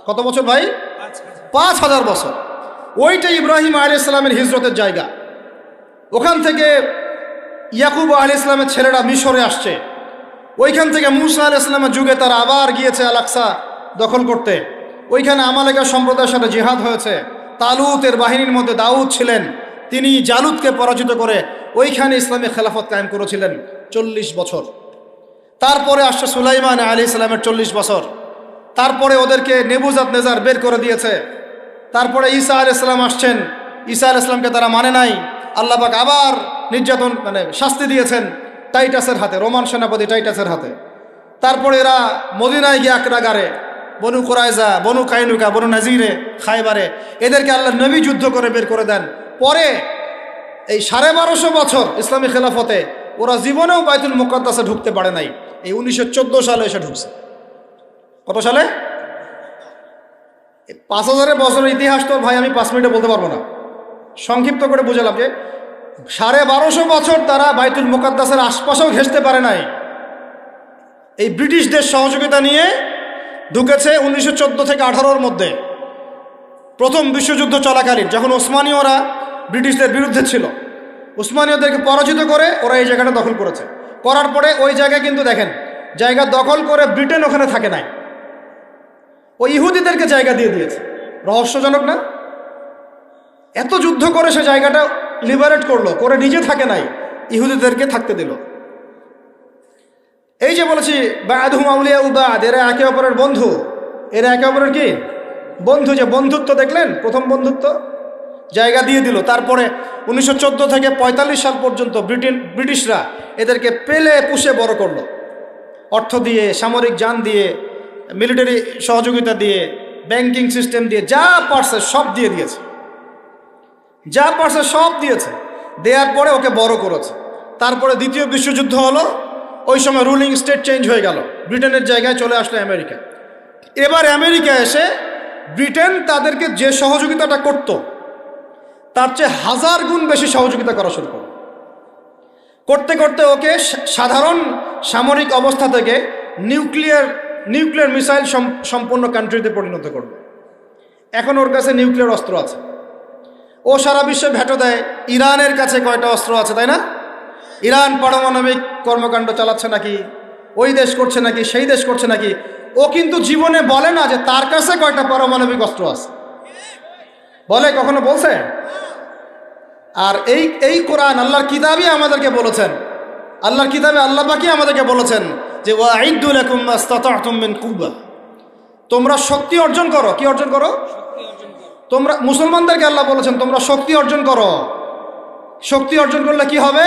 কত বছর ভাই? 5000 বছর। ওইটা ইব্রাহিম আলাইহিস সালামের হিজরতের জায়গা। ওখান থেকে ইয়াকুব আলাইহিস সালামের ছেলেরা মিশরে আসছে। ওইখান থেকে মুসা আলাইহিস সালামের যুগে তারা আবার গিয়েছে আল আকসা দখল করতে। ওইখানে আমালেকা সম্প্রদায়ের সাথে জিহাদ হয়েছে। তালুতের বাহিনীর মধ্যে দাউদ ছিলেন, তিনি জালুতকে পরাজিত করে ওইখানে ইসলামী খেলাফত কায়েম করেছিলেন 40 বছর। তারপরে আসছে সুলাইমান আলাইহিস সালামের 40 বছর। তারপরে ওদেরকে নেবুজাত নেজার বের করে দিয়েছে। তারপরে ঈসা আলাইহিস সালাম আসছেন, ঈসা আলাইহিস সালামকে তারা মানে নাই। আল্লাহ পাক আবার নির্যাতন শাস্তি দিয়েছেন টাইটাসের হাতে, রোমান সেনাপতি টাইটাসের হাতে। তারপরে এরা মদিনায় গিয়ে আক্রাগারে বনু কুরাইজা, বনু কাইনুকা, বনু নাজিরে, খায়বারে এদেরকে আল্লাহ নবী যুদ্ধ করে বের করে দেন। পরে এই 1250 বছর ইসলামী খেলাফতে ওরা জীবনেও বাইতুল মুকাদ্দাসে ঢুকতে পারে নাই। এই 1914 সালে এসে ঢুকছে। কত সালে? 5000 বছরের ইতিহাস তো ভাই আমি 5 মিনিটে বলতে পারবো না, সংক্ষিপ্ত করে বুঝালাম যে 1250 বছর তারা বাইতুল মুকাদ্দাসের আশপাশেও ঘেঁষতে পারে নাই। এই ব্রিটিশদের সহযোগিতা নিয়ে ঢুকেছে 1914 থেকে 18-র মধ্যে, প্রথম বিশ্বযুদ্ধ চলাকালীন, যখন ওসমানীয়রা ব্রিটিশদের বিরুদ্ধে ছিল। ওসমানীয়দেরকে পরাজিত করে ওরা এই জায়গাটা দখল করেছে। করার পরে ওই জায়গায় কিন্তু দেখেন জায়গা দখল করে ব্রিটেন ওখানে থাকে নাই, ওই ইহুদিদেরকে জায়গা দিয়ে দিয়েছে। রহস্যজনক না? এত যুদ্ধ করে সে জায়গাটা লিবারেট করলো, করে নিজে থাকে নাই, ইহুদিদেরকে থাকতে দিল। এই যে বলেছি বা'দুহুম আউলিয়া বা'দ, এরা একে অপরের বন্ধু, এরা একে অপরের কি বন্ধু। যে বন্ধুত্ব দেখলেন, প্রথম বন্ধুত্ব, জায়গা দিয়ে দিল। তারপরে 1914 থেকে 45 সাল পর্যন্ত ব্রিটিশরা এদেরকে পেলে পুষে বড় করলো, অর্থ দিয়ে, সামরিক যান দিয়ে, মিলিটারি সহযোগিতা দিয়ে, ব্যাংকিং সিস্টেম দিয়ে, যা পারছে সব দিয়ে দিয়েছে, যা পারছে সব দিয়েছে। দেওয়ার পরে ওকে বড় করেছে। তারপরে দ্বিতীয় বিশ্বযুদ্ধ হলো, ওই সময় রুলিং স্টেট চেঞ্জ হয়ে গেল, ব্রিটেনের জায়গায় চলে আসলো আমেরিকা। এবার আমেরিকা এসে ব্রিটেন তাদেরকে যে সহযোগিতাটা করত তার চেয়ে 1000 গুণ বেশি সহযোগিতা করা শুরু করল। করতে করতে ওকে সাধারণ সামরিক অবস্থা থেকে নিউক্লিয়ার মিসাইল সম্পন্ন কান্ট্রিতে পরিণত করল। এখন ওর কাছে নিউক্লিয়ার অস্ত্র আছে, ও সারা বিশ্বে ভেটো দেয়। ইরানের কাছে কয়টা অস্ত্র আছে, তাই না? ইরান পারমাণবিক কর্মকাণ্ড চালাচ্ছে নাকি, ওই দেশ করছে নাকি, সেই দেশ করছে নাকি, ও কিন্তু জীবনে বলে না যে তার কাছে কয়টা পারমাণবিক অস্ত্র আছে। বলে? কখনো বলছে? আর এই কোরআন আল্লাহর কিতাবই আমাদেরকে বলেছেন, আল্লাহর কিতাবে আল্লাহ পাকই আমাদেরকে বলেছেন যে ওয়াইদু লাকুম মাস্তাতা'তুম মিন কুওয়া, তোমরা শক্তি অর্জন করো। কি অর্জন করো? তোমরা মুসলমানদেরকে আল্লাহ বলেছেন তোমরা শক্তি অর্জন করো। শক্তি অর্জন করলে কি হবে?